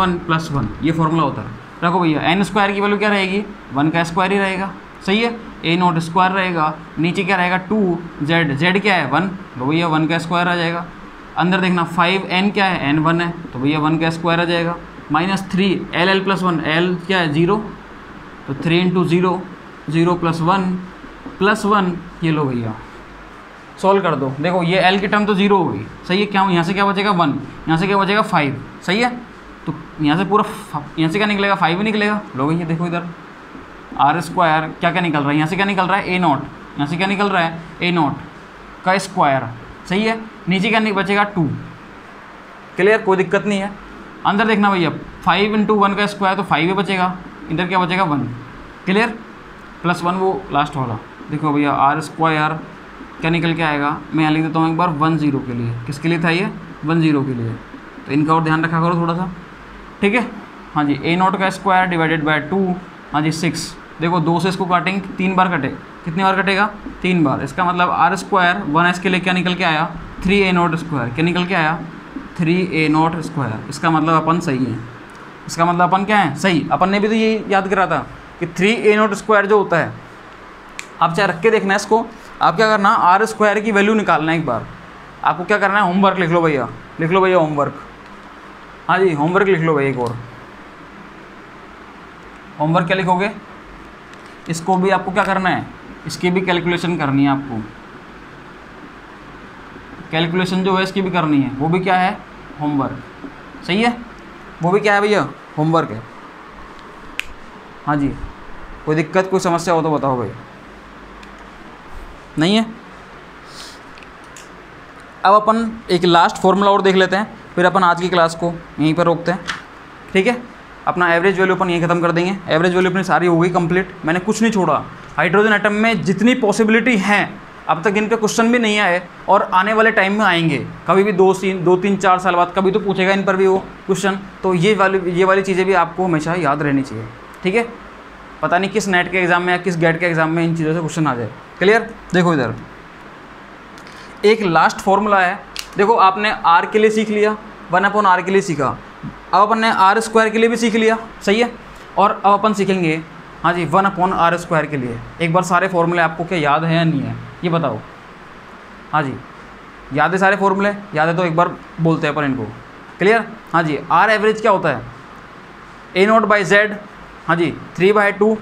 one, ये फॉर्मूला होता है। रखो भैया, एन स्क्वायर की वैल्यू क्या रहेगी 1 का स्क्वायर ही रहेगा। सही है, ए नॉट स्क्वायर रहेगा, नीचे क्या रहेगा 2z, z क्या है 1, तो भैया 1 का स्क्वायर आ जाएगा। अंदर देखना 5n क्या है, n 1 है, तो भैया 1 का स्क्वायर आ जाएगा, minus 3ll plus one, l क्या है 0, तो 3 इंटू 0, 0 प्लस वन, ये लो भैया सॉल्व कर दो। देखो ये l की टर्म तो 0 हो गई। सही है, क्या यहाँ से क्या बचेगा 1, यहाँ से क्या बचेगा 5। सही है, तो यहाँ से पूरा यहाँ से क्या निकलेगा 5 ही निकलेगा। लो भैया देखो इधर आर स्क्वायर क्या क्या निकल रहा है, यहाँ से क्या निकल रहा है ए नॉट, यहाँ से क्या निकल रहा है ए नॉट का स्क्वायर। सही है, नीचे क्या बचेगा 2। क्लियर, कोई दिक्कत नहीं है। अंदर देखना भैया 5 इंटू 1 का स्क्वायर तो 5 ही बचेगा, इधर क्या बचेगा 1। क्लियर, प्लस 1 वो लास्ट वाला। देखो भैया आर स्क्वायर क्या निकल के आएगा, मैं यहाँ लिख देता हूँ एक बार 10 के लिए। किसके लिए था ये 10 के लिए, तो इनका और ध्यान रखा करो थोड़ा सा। ठीक है, हाँ जी ए नॉट का स्क्वायर डिवाइडेड बाय 2, हाँ जी 6। देखो 2 से इसको काटेंगे 3 बार कटे, कितनी बार कटेगा 3 बार। इसका मतलब आर स्क्वायर 1s के लिए क्या निकल के आया 3a0 स्क्वायर, क्या निकल के आया 3a0 स्क्वायर। इसका मतलब अपन सही है, इसका मतलब अपन क्या है सही। अपन ने भी तो ये याद करा था कि 3a0 स्क्वायर जो होता है, आप चाहे रख के देखना है इसको। आप क्या करना, आर स्क्वायर की वैल्यू निकालना है एक बार। आपको क्या करना है, होमवर्क लिख लो भैया, लिख लो भैया होमवर्क। हाँ जी होमवर्क लिख लो भैया एक और। होमवर्क क्या लिखोगे, इसको भी आपको क्या करना है, इसकी भी कैलकुलेशन करनी है आपको। कैलकुलेशन जो है इसकी भी करनी है, वो भी क्या है होमवर्क। सही है, वो भी क्या है भैया होमवर्क है। हाँ जी, कोई दिक्कत कोई समस्या हो तो बताओ भाई। नहीं है, अब अपन एक लास्ट फॉर्मूला और देख लेते हैं, फिर अपन आज की क्लास को यहीं पर रोकते हैं। ठीक है, अपना एवरेज वैल्यू अपन यहीं ख़त्म कर देंगे। एवरेज वैल्यू अपनी सारी हो गई कंप्लीट, मैंने कुछ नहीं छोड़ा। हाइड्रोजन एटम में जितनी पॉसिबिलिटी हैं अब तक इन पे क्वेश्चन भी नहीं आए और आने वाले टाइम में आएंगे, कभी भी 2-3-4 साल बाद कभी तो पूछेगा इन पर भी वो क्वेश्चन। तो ये वाली चीज़ें भी आपको हमेशा याद रहनी चाहिए। ठीक है, पता नहीं किस नेट के एग्ज़ाम में या किस गेट के एग्ज़ाम में इन चीज़ों से क्वेश्चन आ जाए। क्लियर, देखो इधर एक लास्ट फॉर्मूला है। देखो आपने आर के लिए सीख लिया, 1/r के लिए सीखा, अब अपन ने आर स्क्वायर के लिए भी सीख लिया। सही है, और अब अपन सीखेंगे हाँ जी 1/r स्क्वायर के लिए। एक बार सारे फॉर्मूले आपको क्या याद है या नहीं है ये बताओ। हाँ जी याद है, सारे फॉर्मूले याद है तो एक बार बोलते हैं अपन इनको। क्लियर, हाँ जी आर एवरेज क्या होता है a0/z, हाँ जी 3/2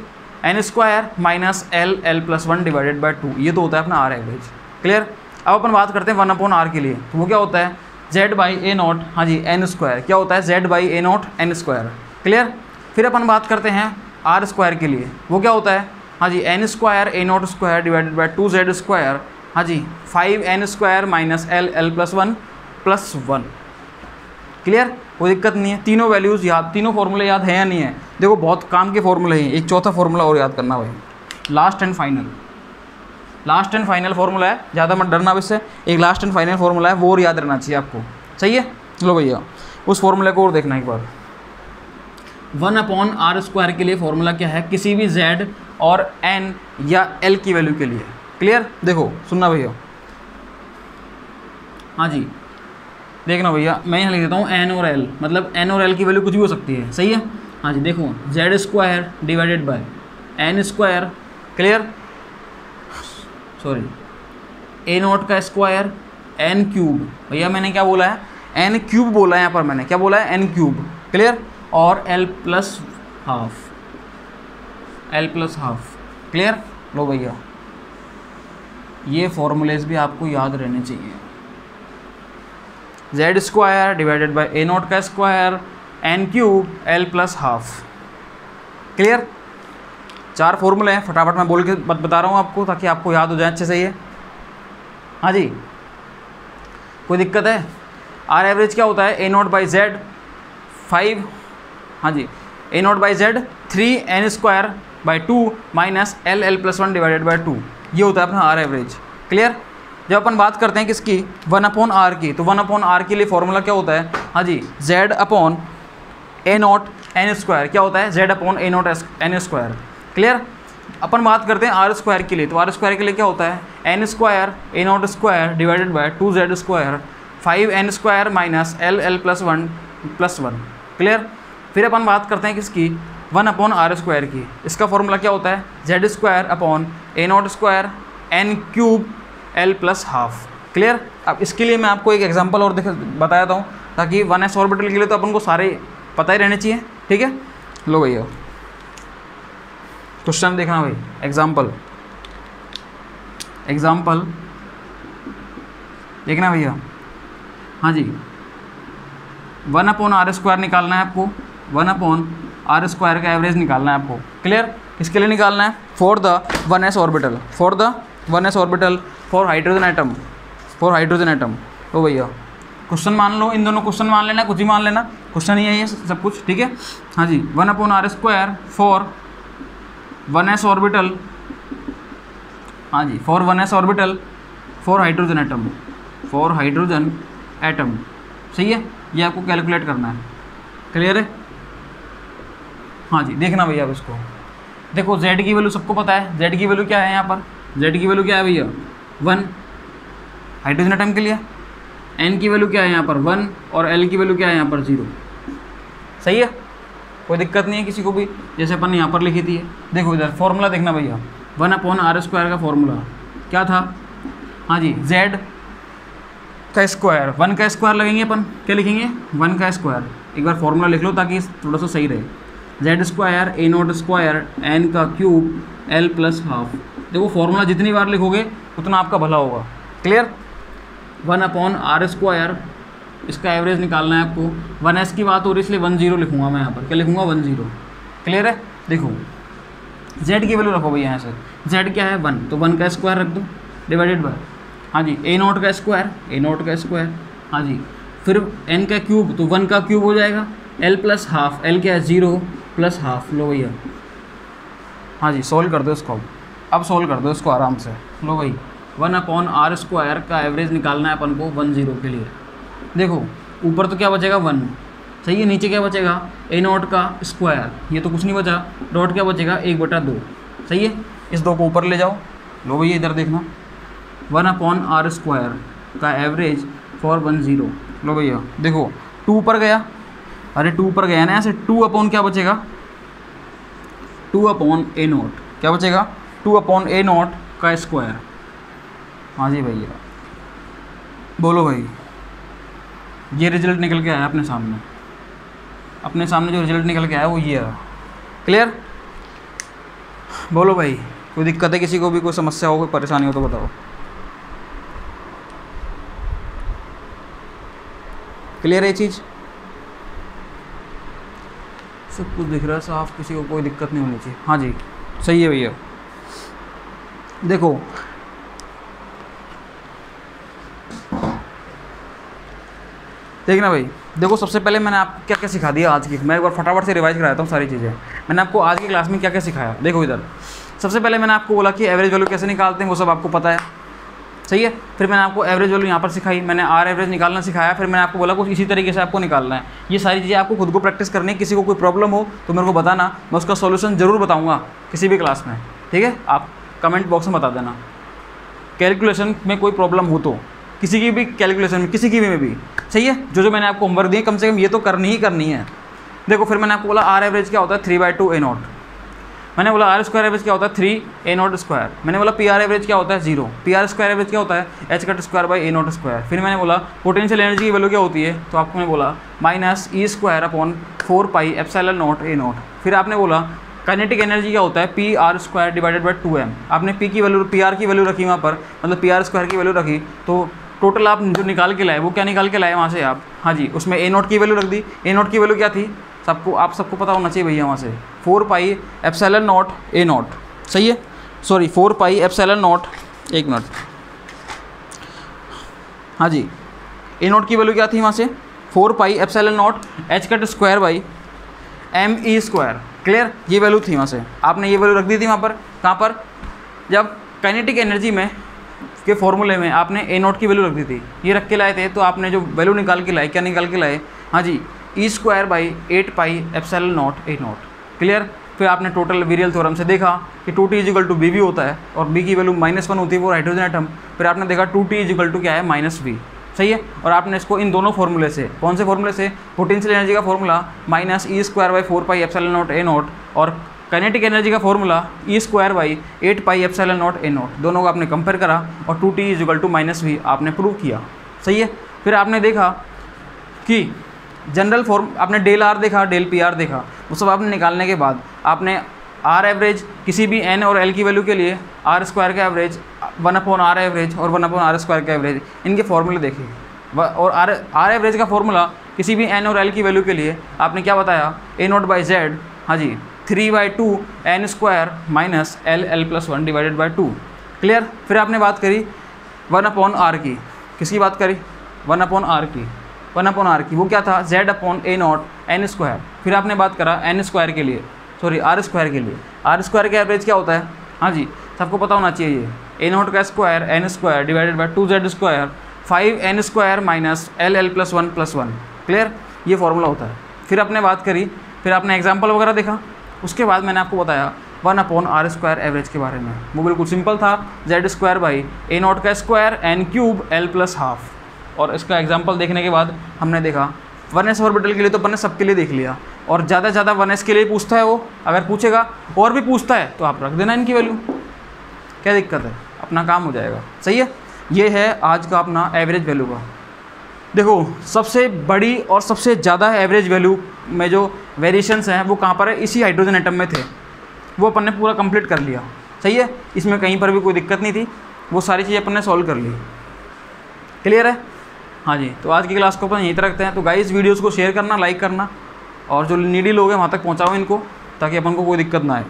n square minus l plus 1 divided by 2, ये तो होता है अपना आर एवरेज। क्लियर, अब अपन बात करते हैं 1/r के लिए, तो वो क्या होता है z/a0, हाँ जी n स्क्वायर क्या होता है z/a0 n स्क्वायर। क्लियर, फिर अपन बात करते हैं आर स्क्वायर के लिए, वो क्या होता है, हाँ जी, n square A naught square divided by 2z square, हाँ जी, 5n square minus l plus one. Clear, कोई दिक्कत नहीं है। तीनों वैल्यूज़ याद, तीनों फॉर्मूले याद है या नहीं है? देखो बहुत काम के फॉर्मूले हैं। एक चौथा फॉर्मूला और याद करना भाई, लास्ट एंड फाइनल फॉर्मूला है, ज़्यादा मत डरना अब इससे। एक लास्ट एंड फाइनल फॉर्मूला है, वो और याद रहना चाहिए आपको, सही है। लो भैया उस फॉर्मूले को और देखना एक बार। 1/r² के लिए फॉर्मूला क्या है, किसी भी z और n या l की वैल्यू के लिए। क्लियर, देखो सुनना भैया, हाँ जी, देखना भैया, मैं यहाँ लिख देता हूँ n और l, मतलब n और l की वैल्यू कुछ भी हो सकती है, सही है। हाँ जी, देखो z² divided by n², clear, sorry a0 का स्क्वायर n³ भैया मैंने क्या बोला है, n³ बोला है यहाँ पर मैंने, क्या बोला है, n³, क्लियर, और l प्लस हाफ, क्लियर। लो भैया ये फॉर्मूलेज भी आपको याद रहने चाहिए। z² डिवाइडेड बाय a0 का square n³ l plus half, clear. 4 फॉर्मूले हैं, फटाफट मैं बोल के बता रहा हूँ आपको ताकि आपको याद हो जाए अच्छे से ये। हाँ जी, कोई दिक्कत है? आर एवरेज क्या होता है, a0 बाई जेड 5, हाँ जी, a0 by Z 3n² by 2 minus l plus 1 divided by 2, ये होता है अपना आर एवरेज, क्लियर। जब अपन बात करते हैं किसकी, 1/r की, तो 1/r के लिए फॉर्मूला क्या होता है, हाँ जी, z/a0 n², क्या होता है, z/a0 n², क्लियर। अपन बात करते हैं r² के लिए, तो r² के लिए क्या होता है, n² a0² divided by 2z² 5n² minus l plus 1, clear. फिर अपन बात करते हैं किसकी, 1/r² की, इसका फॉर्मूला क्या होता है, z² a0² n³ l plus half, clear. अब इसके लिए मैं आपको एक एग्जांपल और बता देता हूँ, ताकि 1s ऑर्बिटल के लिए तो अपन को सारे पता ही रहने चाहिए, ठीक है। लो भैया क्वेश्चन देखना भाई, एग्जाम्पल देखना भैया, हाँ जी, 1/r² निकालना है आपको, 1/r² का एवरेज निकालना है आपको, क्लियर। किसके लिए निकालना है, for the 1s orbital for hydrogen atom, तो भैया क्वेश्चन मान लो, इन दोनों क्वेश्चन मान लेना, कुछ ही मान लेना, क्वेश्चन ही है ये सब कुछ, ठीक है। हाँ जी, 1/r² फॉर 1s ऑर्बिटल, हाँ जी, for 1s orbital for hydrogen atom, सही है। ये आपको कैलकुलेट करना है, क्लियर है। हाँ जी, देखना भैया अब इसको देखो, z की वैल्यू सबको पता है, z की वैल्यू क्या है यहाँ पर, z की वैल्यू क्या है भैया 1 हाइड्रोजन एटम के लिए, n की वैल्यू क्या है यहाँ पर 1 और l की वैल्यू क्या है यहाँ पर 0, सही है, कोई दिक्कत नहीं है किसी को भी, जैसे अपन यहाँ पर लिखी थी। देखो इधर फॉर्मूला देखना भैया, 1/r² का फॉर्मूला क्या था, हाँ जी, z का स्क्वायर, 1 का स्क्वायर लगेंगे अपन, क्या लिखेंगे 1 का स्क्वायर, एक बार फॉर्मूला लिख लो ताकि थोड़ा सा सही रहे, z² a0² n³ l plus half. देखो फॉर्मूला जितनी बार लिखोगे उतना आपका भला होगा, क्लियर। 1/r², इसका एवरेज निकालना है आपको, 1s की बात हो रही इसलिए 10 लिखूंगा मैं यहाँ पर, क्या लिखूंगा 10, क्लियर है। देखो z की वैल्यू रखो भैया यहाँ से, z क्या है 1, तो 1 का स्क्वायर रख दो डिवाइडेड बाय, हाँ जी, a0 का स्क्वायर, हाँ जी, फिर n का क्यूब, तो 1 का क्यूब हो जाएगा, l प्लस हाफ, l क्या है 0 प्लस हाफ। लो भैया, हाँ जी, सोल्व कर दो इसको, अब सोल्व कर दो इसको आराम से। लो भाई 1/r² का एवरेज निकालना है अपन को 10 के लिए। देखो ऊपर तो क्या बचेगा 1, सही है, नीचे क्या बचेगा a0 का स्क्वायर, ये तो कुछ नहीं बचा, डॉट क्या बचेगा 1/2, सही है, इस 2 को ऊपर ले जाओ। लो भैया इधर देखना, 1/r² का एवरेज फॉर 10, लो भैया देखो 2 पर गया, अरे 2 पर गया ना, यहाँ से 2/ क्या बचेगा 2/a0, क्या बचेगा 2/a0 का स्क्वायर। हाँ जी भैया बोलो भाई, ये रिजल्ट निकल के आया अपने सामने जो रिजल्ट निकल के आया वो ये है, क्लियर। बोलो भाई, कोई दिक्कत है किसी को भी, कोई समस्या हो, कोई परेशानी हो तो बताओ। क्लियर है ये चीज़। सब कुछ दिख रहा है साफ, किसी को कोई दिक्कत नहीं होनी चाहिए। हाँ जी सही है भैया। देखो देखना भाई, देखो सबसे पहले मैंने आपको क्या क्या सिखा दिया आज की, मैं एक बार फटाफट से रिवाइज कराता हूँ सारी चीज़ें। मैंने आपको आज की क्लास में क्या क्या सिखाया, देखो इधर। सबसे पहले मैंने आपको बोला कि एवरेज वैल्यू कैसे निकालते हैं, वो सब आपको पता है, सही है। फिर मैंने आपको एवरेज वैल्यू यहाँ पर सिखाई, मैंने आर एवरेज निकालना सिखाया। फिर मैंने आपको बोला कुछ इसी तरीके से आपको निकालना है। ये सारी चीज़ें आपको खुद को प्रैक्टिस करनी है। किसी को कोई प्रॉब्लम हो तो मेरे को बताना, मैं उसका सॉल्यूशन ज़रूर बताऊँगा किसी भी क्लास में, ठीक है। आप कमेंट बॉक्स में बता देना कैलकुलेशन में कोई प्रॉब्लम हो तो, किसी की भी कैलकुलेशन में, किसी की भी में भी, सही है। जो मैंने आपको होमवर्क दिए कम से कम ये तो करनी ही करनी है। देखो फिर मैंने आपको बोला आर एवरेज क्या होता है 3/2 A0। मैंने बोला आर स्क्वायर एवरेज क्या होता है 3 A0 स्क्वायर। मैंने बोला पी आर एवरेज क्या होता है 0। पी आर स्क्वायर एवरेज क्या होता है h² स्क्वायर। फिर मैंने बोला पोटेंशियल एनर्जी की वैल्यू क्या होती है, तो आपको मैंने बोला -E²/4πε0 A0। फिर आपने बोला काइनेटिक एनर्जी क्या होता है PR²/2m। आपने पी की वैल्यू, पी आर की वैल्यू रखी वहाँ पर, मतलब पी आर स्क्वायर की वैल्यू रखी, तो टोटल आप जो निकाल के लाए वो क्या निकाल के लाए वहाँ से आप, हाँ जी, उसमें A0 की वैल्यू रख दी। A0 की वैल्यू क्या थी सबको, आप सबको पता होना चाहिए भैया, वहाँ से 4πε0 A0, सही है। सॉरी 4πε0, एक मिनट, हाँ जी, A0 की वैल्यू क्या थी वहाँ से 4πε0 h² me²। क्लियर, ये वैल्यू थी वहाँ से, आपने ये वैल्यू रख दी थी वहाँ पर। कहाँ पर, जब काइनेटिक एनर्जी में के फॉर्मूले में आपने A0 की वैल्यू रख दी थी, ये रख के लाए थे, तो आपने जो वैल्यू निकाल के लाए, क्या निकाल के लाए, हाँ जी, E²/8πε0 A0। क्लियर। फिर आपने टोटल वेरियल थ्योरम से देखा कि 2T = BV होता है और B की वैल्यू -1 होती है वो हाइड्रोजन एटम। फिर आपने देखा 2T = क्या है -V, सही है। और आपने इसको इन दोनों फॉर्मूले से, कौन से फॉर्मूले से, पोटेंशियल एनर्जी का फॉर्मूला -E²/4πε0 A0 और काइनेटिक एनर्जी का फॉर्मूला E²/8πε0 A0, दोनों को आपने कंपेयर करा और 2T = -V आपने प्रूव किया, सही है। फिर आपने देखा कि जनरल फॉर्म, आपने डेल आर देखा, डेल पी आर देखा, वो सब आपने निकालने के बाद आपने आर एवरेज किसी भी एन और एल की वैल्यू के लिए आर स्क्वायर का एवरेज 1/r एवरेज और 1/r स्क्वायर का एवरेज, इनके फॉर्मूले देखे। और आर एवरेज का फॉर्मूला किसी भी एन और एल की वैल्यू के लिए आपने क्या बताया, A0/Z, हाँ जी, 3/2 n² -LL+1 /2। क्लियर। फिर आपने बात करी 1/r की, किसकी बात करी, 1/r की, 1/r की, वो क्या था Z/A0 n²। फिर आपने बात करा n² के लिए, सॉरी R² के लिए। R² का एवरेज क्या होता है, हाँ जी, सबको पता होना चाहिए, A0 का square n² /2Z², 5n² -LL+1+1। Clear, ये फॉर्मूला होता है। फिर आपने बात करी, फिर आपने एग्जाम्पल वगैरह देखा, उसके बाद मैंने आपको बताया 1/r² एवरेज के बारे में। वो बिल्कुल सिंपल था, Z²/A0 का स्क्वायर n³ L+½ और इसका एग्जाम्पल देखने के बाद हमने देखा 1s ऑर्बिटल के लिए तो अपन सबके लिए देख लिया, और ज़्यादा से ज़्यादा 1s के लिए पूछता है वो, अगर पूछेगा और भी पूछता है तो आप रख देना इनकी वैल्यू, क्या दिक्कत है, अपना काम हो जाएगा, सही है। ये है आज का अपना एवरेज वैल्यू का। देखो सबसे बड़ी और सबसे ज़्यादा एवरेज वैल्यू में जो वेरिएशंस हैं वो कहाँ पर है, इसी हाइड्रोजन एटम में थे, वो अपन ने पूरा कंप्लीट कर लिया, सही है। इसमें कहीं पर भी कोई दिक्कत नहीं थी, वो सारी चीज़ें अपन ने सॉल्व कर ली। क्लियर है, हाँ जी। तो आज की क्लास को अपन यहीं तक रखते हैं। तो गाइस वीडियोस को शेयर करना, लाइक करना, और जो नीडी लोग हैं वहाँ तक पहुँचाओ इनको, ताकि अपन को कोई दिक्कत ना आए,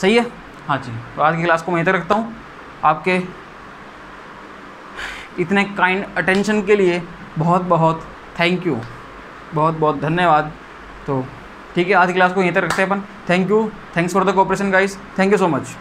सही है। हाँ जी, तो आज की क्लास को मैं यहीं तक रखता हूँ। आपके इतने काइंड अटेंशन के लिए बहुत बहुत थैंक यू, बहुत बहुत धन्यवाद। तो ठीक है, आज की क्लास को यहीं तक रखते हैं अपन। Thank you, thanks for the cooperation guys, thank you so much.